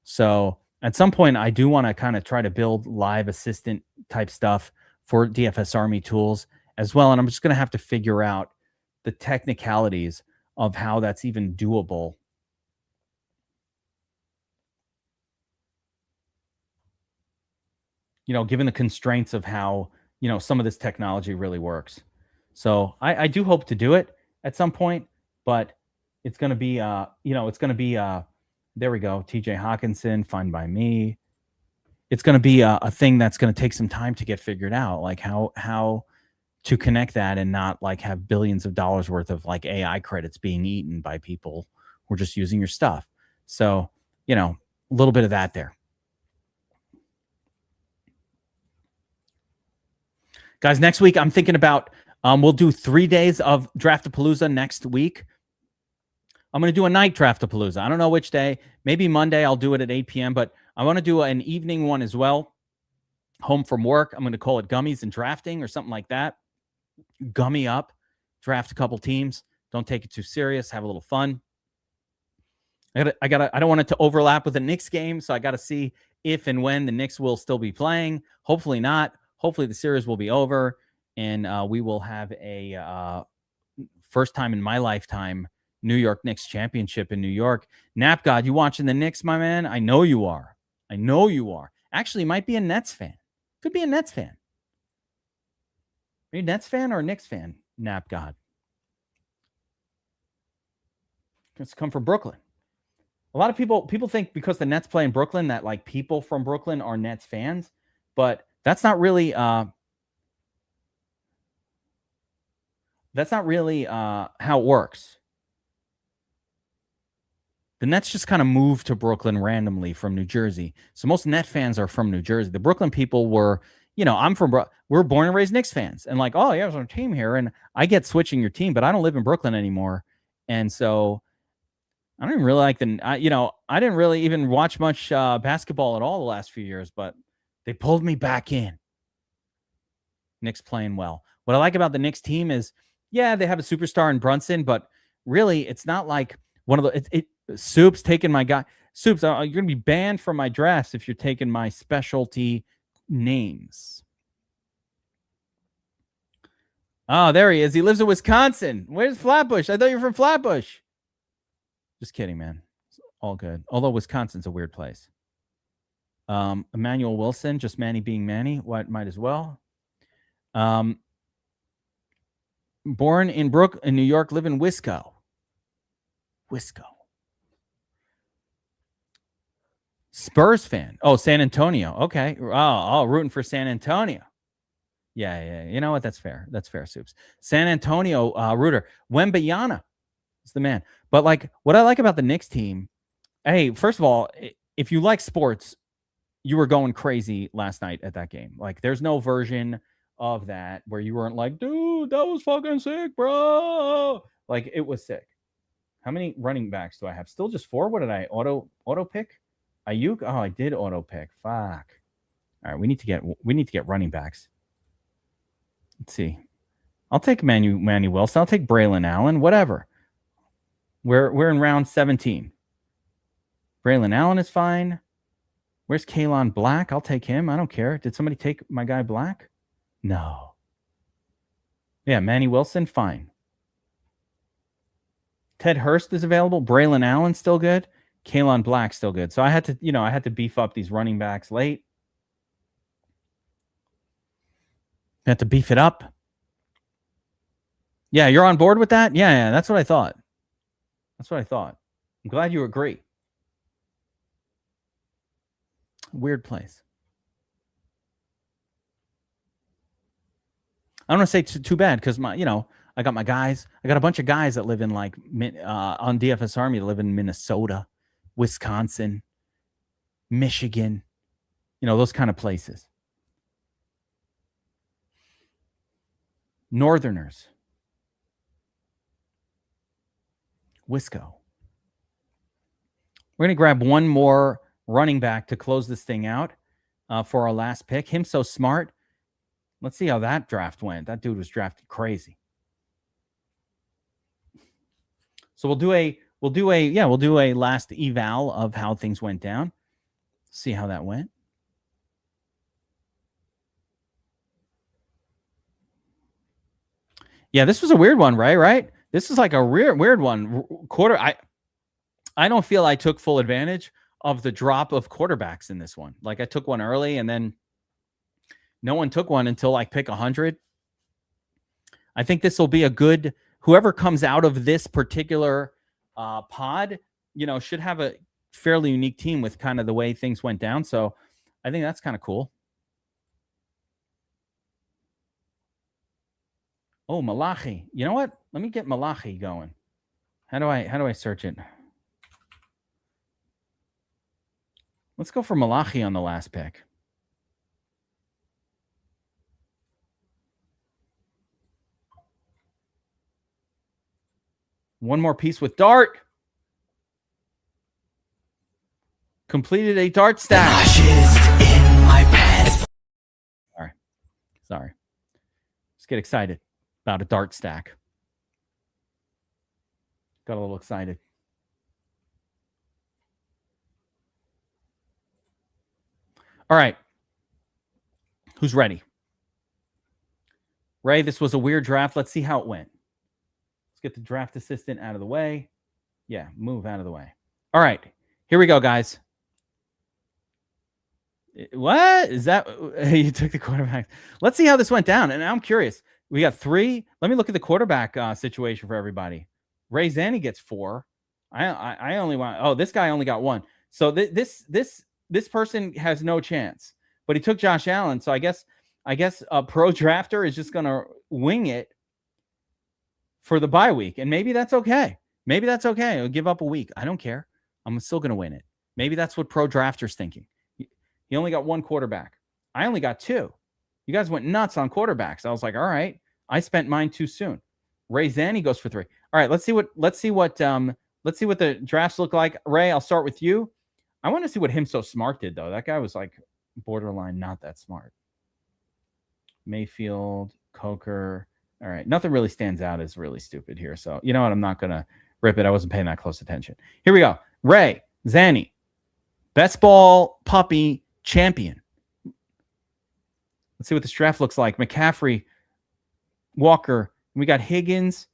So at some point, I do want to kind of try to build live assistant type stuff for DFS Army tools as well. And I'm just going to have to figure out the technicalities of how that's even doable. You know, given the constraints of how, you know, some of this technology really works. So I do hope to do it at some point, but it's going to be, it's going to be, there we go. TJ Hawkinson, fine by me. It's going to be a thing that's going to take some time to get figured out, like how to connect that and not like have billions of dollars worth of like AI credits being eaten by people who are just using your stuff. So, you know, a little bit of that there. Guys, next week I'm thinking about we'll do 3 days of Draftapalooza next week. I'm going to do a night Draftapalooza. I don't know which day. Maybe Monday I'll do it at 8 p.m., but I want to do an evening one as well. Home from work. I'm going to call it Gummies and Drafting or something like that. Gummy up, draft a couple teams. Don't take it too serious. Have a little fun. I don't want it to overlap with the Knicks game, so I got to see if and when the Knicks will still be playing. Hopefully not. Hopefully the series will be over, and we will have a first time in my lifetime New York Knicks championship in New York. Nap God, you watching the Knicks, my man? I know you are. I know you are. Actually, might be a Nets fan. Could be a Nets fan. Are you a Nets fan or a Knicks fan, Nap God? It's come from Brooklyn. A lot of people think because the Nets play in Brooklyn that like people from Brooklyn are Nets fans, but that's not really how it works. The Nets just kind of moved to Brooklyn randomly from New Jersey. So most Net fans are from New Jersey. The Brooklyn people were, you know, we're born and raised Knicks fans. And like, oh, yeah, there's a team here. And I get switching your team, but I don't live in Brooklyn anymore. And so I don't even really like I didn't really even watch much basketball at all the last few years, but they pulled me back in. Knicks playing well. What I like about the Knicks team is, yeah, they have a superstar in Brunson, but really it's not like one of the Soup's taking my guy. Soups, you're going to be banned from my drafts if you're taking my specialty names. Oh, there he is. He lives in Wisconsin. Where's Flatbush? I thought you were from Flatbush. Just kidding, man. It's all good. Although Wisconsin's a weird place. Emmanuel Wilson, just Manny being Manny. Might as well. Born in New York, live in Wisco. Spurs fan. Oh, San Antonio. Okay. Oh, rooting for San Antonio. Yeah. You know what? That's fair. That's fair, Soups. San Antonio rooter. Wembayana is the man. But like, what I like about the Knicks team, hey, first of all, if you like sports, you were going crazy last night at that game. Like, there's no version of that where you weren't like, dude, that was fucking sick, bro. Like, it was sick. How many running backs do I have? Still just 4? What did I auto pick? Ayuk? Oh, I did auto pick. Fuck. All right, we need to get running backs. Let's see. I'll take Manny Wilson. I'll take Braylon Allen. Whatever. We're in round 17. Braylon Allen is fine. Where's Kalon Black? I'll take him. I don't care. Did somebody take my guy Black? No. Yeah, Manny Wilson, fine. Ted Hurst is available. Braylon Allen still good. Kalon Black still good. So I had to beef up these running backs late. I had to beef it up. Yeah, you're on board with that? Yeah, that's what I thought. I'm glad you agree. Weird place. I don't want to say too bad because I got my guys. I got a bunch of guys that live in like on DFS Army that live in Minnesota, Wisconsin, Michigan, those kind of places. Northerners. Wisco. We're going to grab one more running back to close this thing out for our last pick. Him so smart. Let's see how that draft went. That dude was drafted crazy. So we'll do a last eval of how things went down. See how that went. Yeah, this was a weird one, right? This is like a weird one. I don't feel I took full advantage of the drop of quarterbacks in this one. Like I took one early and then no one took one until like pick 100. I think this will be a good, whoever comes out of this particular pod, should have a fairly unique team with kind of the way things went down. So I think that's kind of cool. Oh, Malachi. You know what? Let me get Malachi going. How do I search it? Let's go for Malachi on the last pick. One more piece with Dart. Completed a Dart stack. In my pants. Sorry. Just get excited about a Dart stack. Got a little excited. All right. Who's ready? Ray, this was a weird draft. Let's see how it went. Let's get the draft assistant out of the way. Yeah, move out of the way. All right. Here we go, guys. What is that? You took the quarterback. Let's see how this went down. And I'm curious. We got 3. Let me look at the quarterback situation for everybody. Ray Zanny gets 4. I only want. Oh, this guy only got 1. So this person has no chance. But he took Josh Allen. So I guess a pro drafter is just gonna wing it for the bye week, and maybe that's okay. I'll give up a week. I don't care. I'm still gonna win it. Maybe that's what pro drafter's thinking. He only got 1 quarterback. I only got 2. You guys went nuts on quarterbacks. I was like, all right. I spent mine too soon. Ray Zanny goes for 3. All right, let's see what the drafts look like. Ray, I'll start with you. I want to see what Him So Smart did, though. That guy was like borderline not that smart. Mayfield, Coker. All right, nothing really stands out as really stupid here. So you know what? I'm not gonna rip it. I wasn't paying that close attention. Here we go. Ray Zanny, best ball puppy champion. Let's see what this draft looks like. McCaffrey, Walker. We got Higgins,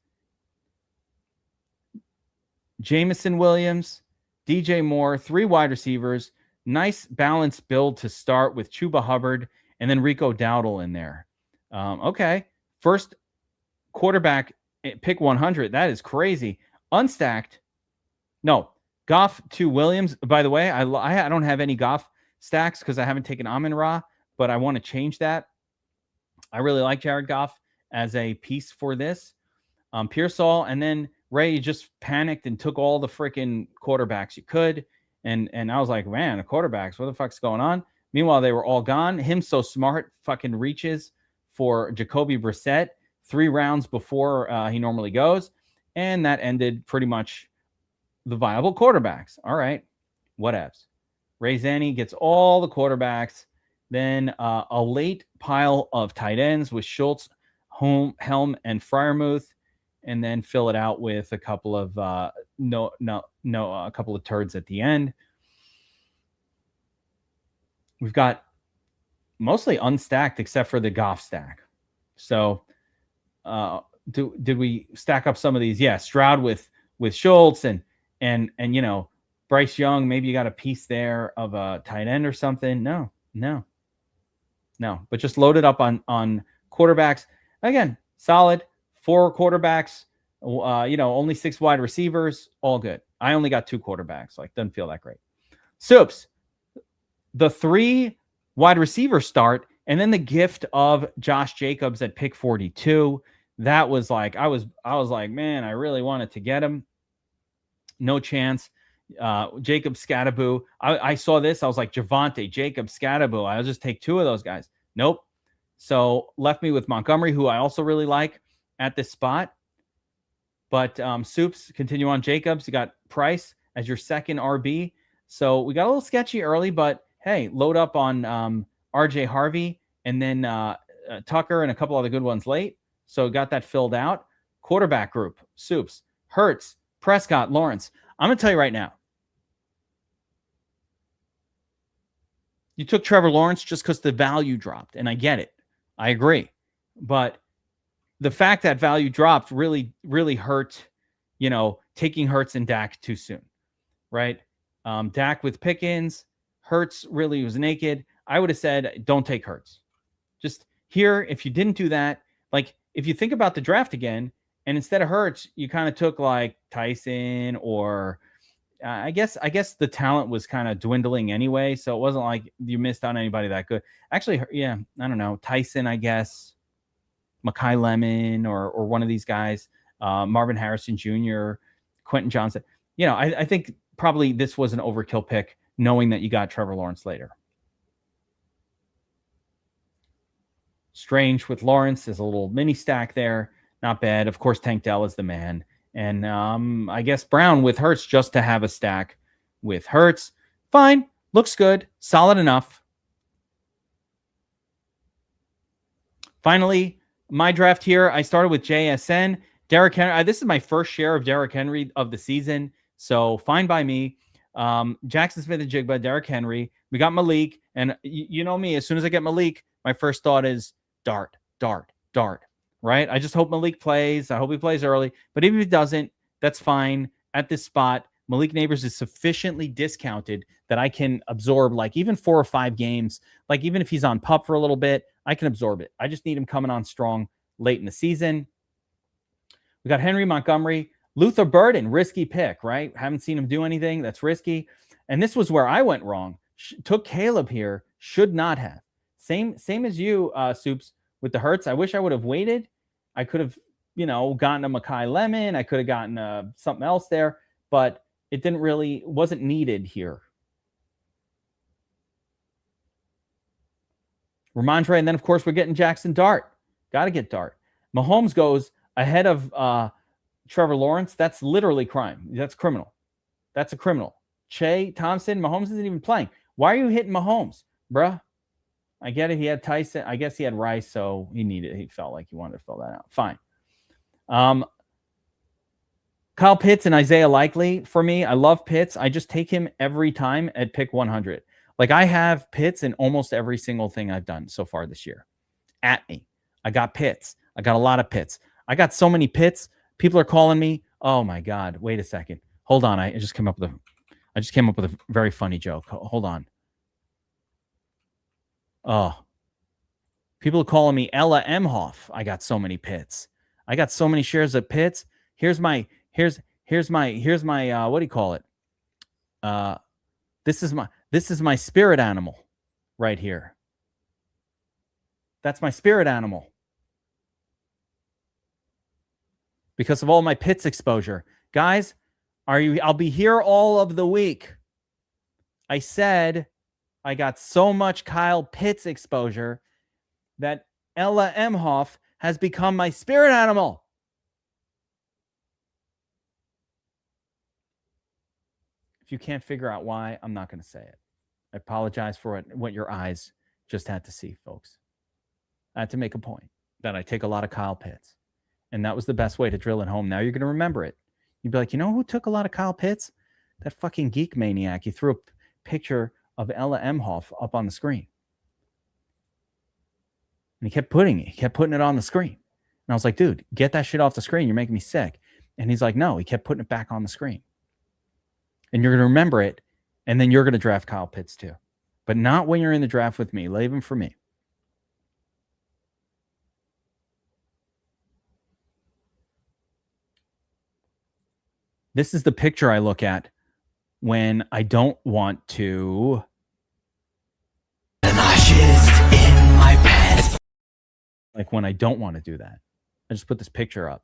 Jamison Williams, DJ Moore, 3 wide receivers. Nice balanced build to start with Chuba Hubbard and then Rico Dowdle in there. Okay. First quarterback, pick 100. That is crazy. Unstacked. No. Goff to Williams. By the way, I don't have any Goff stacks because I haven't taken Amon-Ra, but I want to change that. I really like Jared Goff as a piece for this. Pearsall, and then Ray, you just panicked and took all the freaking quarterbacks you could. And I was like, man, the quarterbacks, what the fuck's going on? Meanwhile, they were all gone. Him So Smart fucking reaches for Jacoby Brissett 3 rounds before he normally goes. And that ended pretty much the viable quarterbacks. All right, whatevs. Ray Zanny gets all the quarterbacks. Then a late pile of tight ends with Schultz, Helm, and Freiermuth. And then fill it out with a couple of a couple of turds at the end. We've got mostly unstacked except for the Goff stack. So did we stack up some of these? Yeah, Stroud with Schultz and Bryce Young. Maybe you got a piece there of a tight end or something. No. But just load it up on quarterbacks. Again, solid. 4 quarterbacks, only 6 wide receivers, all good. I only got 2 quarterbacks, like doesn't feel that great. Soups, the 3 wide receiver start, and then the gift of Josh Jacobs at pick 42. That was like, I was like, man, I really wanted to get him. No chance. Jacob Scattaboo. I saw this. I was like, Javonte, Jacob Scattaboo. I'll just take 2 of those guys. Nope. So left me with Montgomery, who I also really like at this spot. But Soups, continue on. Jacobs, you got Price as your second RB. So we got a little sketchy early, but hey, load up on RJ Harvey and then Tucker and a couple other good ones late. So got that filled out. Quarterback group, Soups, Hurts, Prescott, Lawrence. I'm going to tell you right now. You took Trevor Lawrence just because the value dropped, and I get it. I agree. But the fact that value dropped really, really hurt, taking Hurts and Dak too soon, right? Dak with Pickens, Hurts really was naked. I would have said, don't take Hurts. Just here, if you didn't do that, like if you think about the draft again, and instead of Hurts, you kind of took like Tyson or I guess the talent was kind of dwindling anyway. So it wasn't like you missed on anybody that good. Actually, yeah, I don't know. Tyson, I guess, Mekhi Lemon or one of these guys, Marvin Harrison Jr., Quentin Johnson. I think probably this was an overkill pick, knowing that you got Trevor Lawrence later. Strange with Lawrence. There's a little mini stack there. Not bad. Of course, Tank Dell is the man. And I guess Brown with Hurts just to have a stack with Hurts. Fine. Looks good. Solid enough. Finally, my draft here, I started with JSN. Derrick Henry. This is my first share of Derrick Henry of the season. So fine by me. Jackson Smith and Jigba, Derrick Henry. We got Malik. And you know me, as soon as I get Malik, my first thought is dart. Right? I just hope Malik plays. I hope he plays early. But even if he doesn't, that's fine. At this spot, Malik Neighbors is sufficiently discounted that I can absorb like even 4 or 5 games. Like even if he's on PUP for a little bit, I can absorb it. I just need him coming on strong late in the season. We got Henry Montgomery. Luther Burden, risky pick, right? Haven't seen him do anything. That's risky. And this was where I went wrong. Took Caleb here. Should not have. Same as you, Soups. With the Hurts, I wish I would have waited. I could have, gotten a Mekhi Lemon. I could have gotten something else there, but it wasn't needed here. Ramondre, and then, of course, we're getting Jackson Dart. Got to get Dart. Mahomes goes ahead of Trevor Lawrence. That's literally crime. That's criminal. That's a criminal. Che Thompson, Mahomes isn't even playing. Why are you hitting Mahomes, bruh? I get it. He had Tyson. I guess he had Rice, so he felt like he wanted to fill that out. Fine. Kyle Pitts and Isaiah Likely for me. I love Pitts. I just take him every time at pick 100. Like I have Pitts in almost every single thing I've done so far this year. At me. I got Pitts. I got a lot of Pitts. I got so many Pitts. People are calling me. Oh my God. Wait a second. Hold on. I just came up with a very funny joke. Hold on. Oh, people are calling me Ella Emhoff. I got so many Pitts. I got so many shares of Pitts. Here's my what do you call it? This is my spirit animal right here. That's my spirit animal. Because of all my Pitts exposure. Guys, I'll be here all of the week. I said I got so much Kyle Pitts exposure that Ella Emhoff has become my spirit animal. If you can't figure out why, I'm not going to say it. I apologize for what your eyes just had to see, folks. I had to make a point that I take a lot of Kyle Pitts. And that was the best way to drill it home. Now you're going to remember it. You'd be like, you know who took a lot of Kyle Pitts? That fucking geek maniac. He threw a picture of Ella Emhoff up on the screen. And he kept putting it on the screen. And I was like, dude, get that shit off the screen. You're making me sick. And he's like, no, he kept putting it back on the screen. And you're going to remember it. And then you're going to draft Kyle Pitts too. But not when you're in the draft with me. Leave him for me. This is the picture I look at when I don't want to. Like when I don't want to do that. I just put this picture up.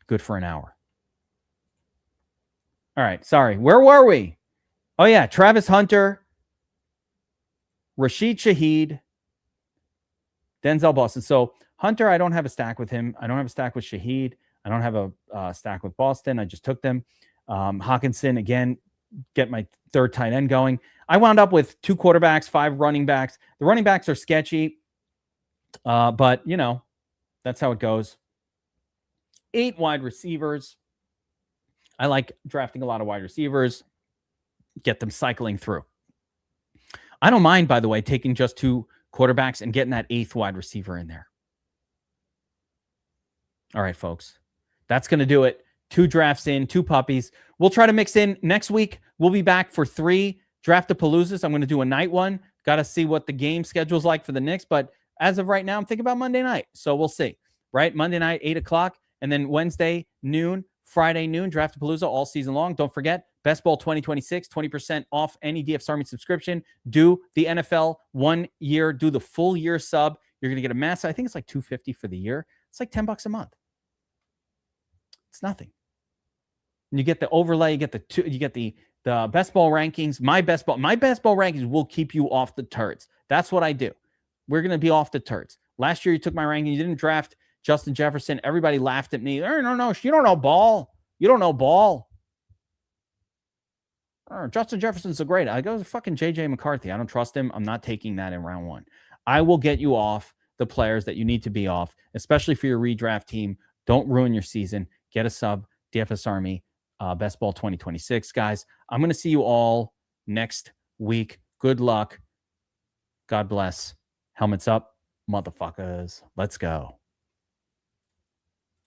Good for an hour. All right. Sorry. Where were we? Oh, yeah. Travis Hunter, Rashid Shaheed, Denzel Boston. So Hunter, I don't have a stack with him. I don't have a stack with Shaheed. I don't have a stack with Boston. I just took them. Hawkinson, again, get my third tight end going. I wound up with 2 quarterbacks, 5 running backs. The running backs are sketchy, but, you know, that's how it goes. 8 wide receivers. I like drafting a lot of wide receivers, get them cycling through. I don't mind, by the way, taking just 2 quarterbacks and getting that 8th wide receiver in there. All right, folks. That's going to do it. 2 drafts in, 2 puppies. We'll try to mix in next week. We'll be back for 3 Draft-a-Paloozas. I'm going to do a night one. Got to see what the game schedule is like for the Knicks. But as of right now, I'm thinking about Monday night. So we'll see. Right? Monday night, 8 o'clock. And then Wednesday, noon. Friday, noon. Draft-a-Palooza all season long. Don't forget, Best Ball 2026, 20% off any DFS Army subscription. Do the NFL 1 year. Do the full year sub. You're going to get a massive, I think it's like $250 for the year. It's like $10 a month. It's nothing. And you get the overlay, you get the best ball rankings. My best ball rankings will keep you off the turds. That's what I do. We're going to be off the turds. Last year you took my ranking, you didn't draft Justin Jefferson. Everybody laughed at me. No, you don't know ball. You don't know ball. Justin Jefferson's so great. I go, fucking JJ McCarthy. I don't trust him. I'm not taking that in round 1. I will get you off the players that you need to be off, especially for your redraft team. Don't ruin your season. Get a sub, DFS Army, Best Ball 2026. Guys, I'm going to see you all next week. Good luck. God bless. Helmets up, motherfuckers. Let's go.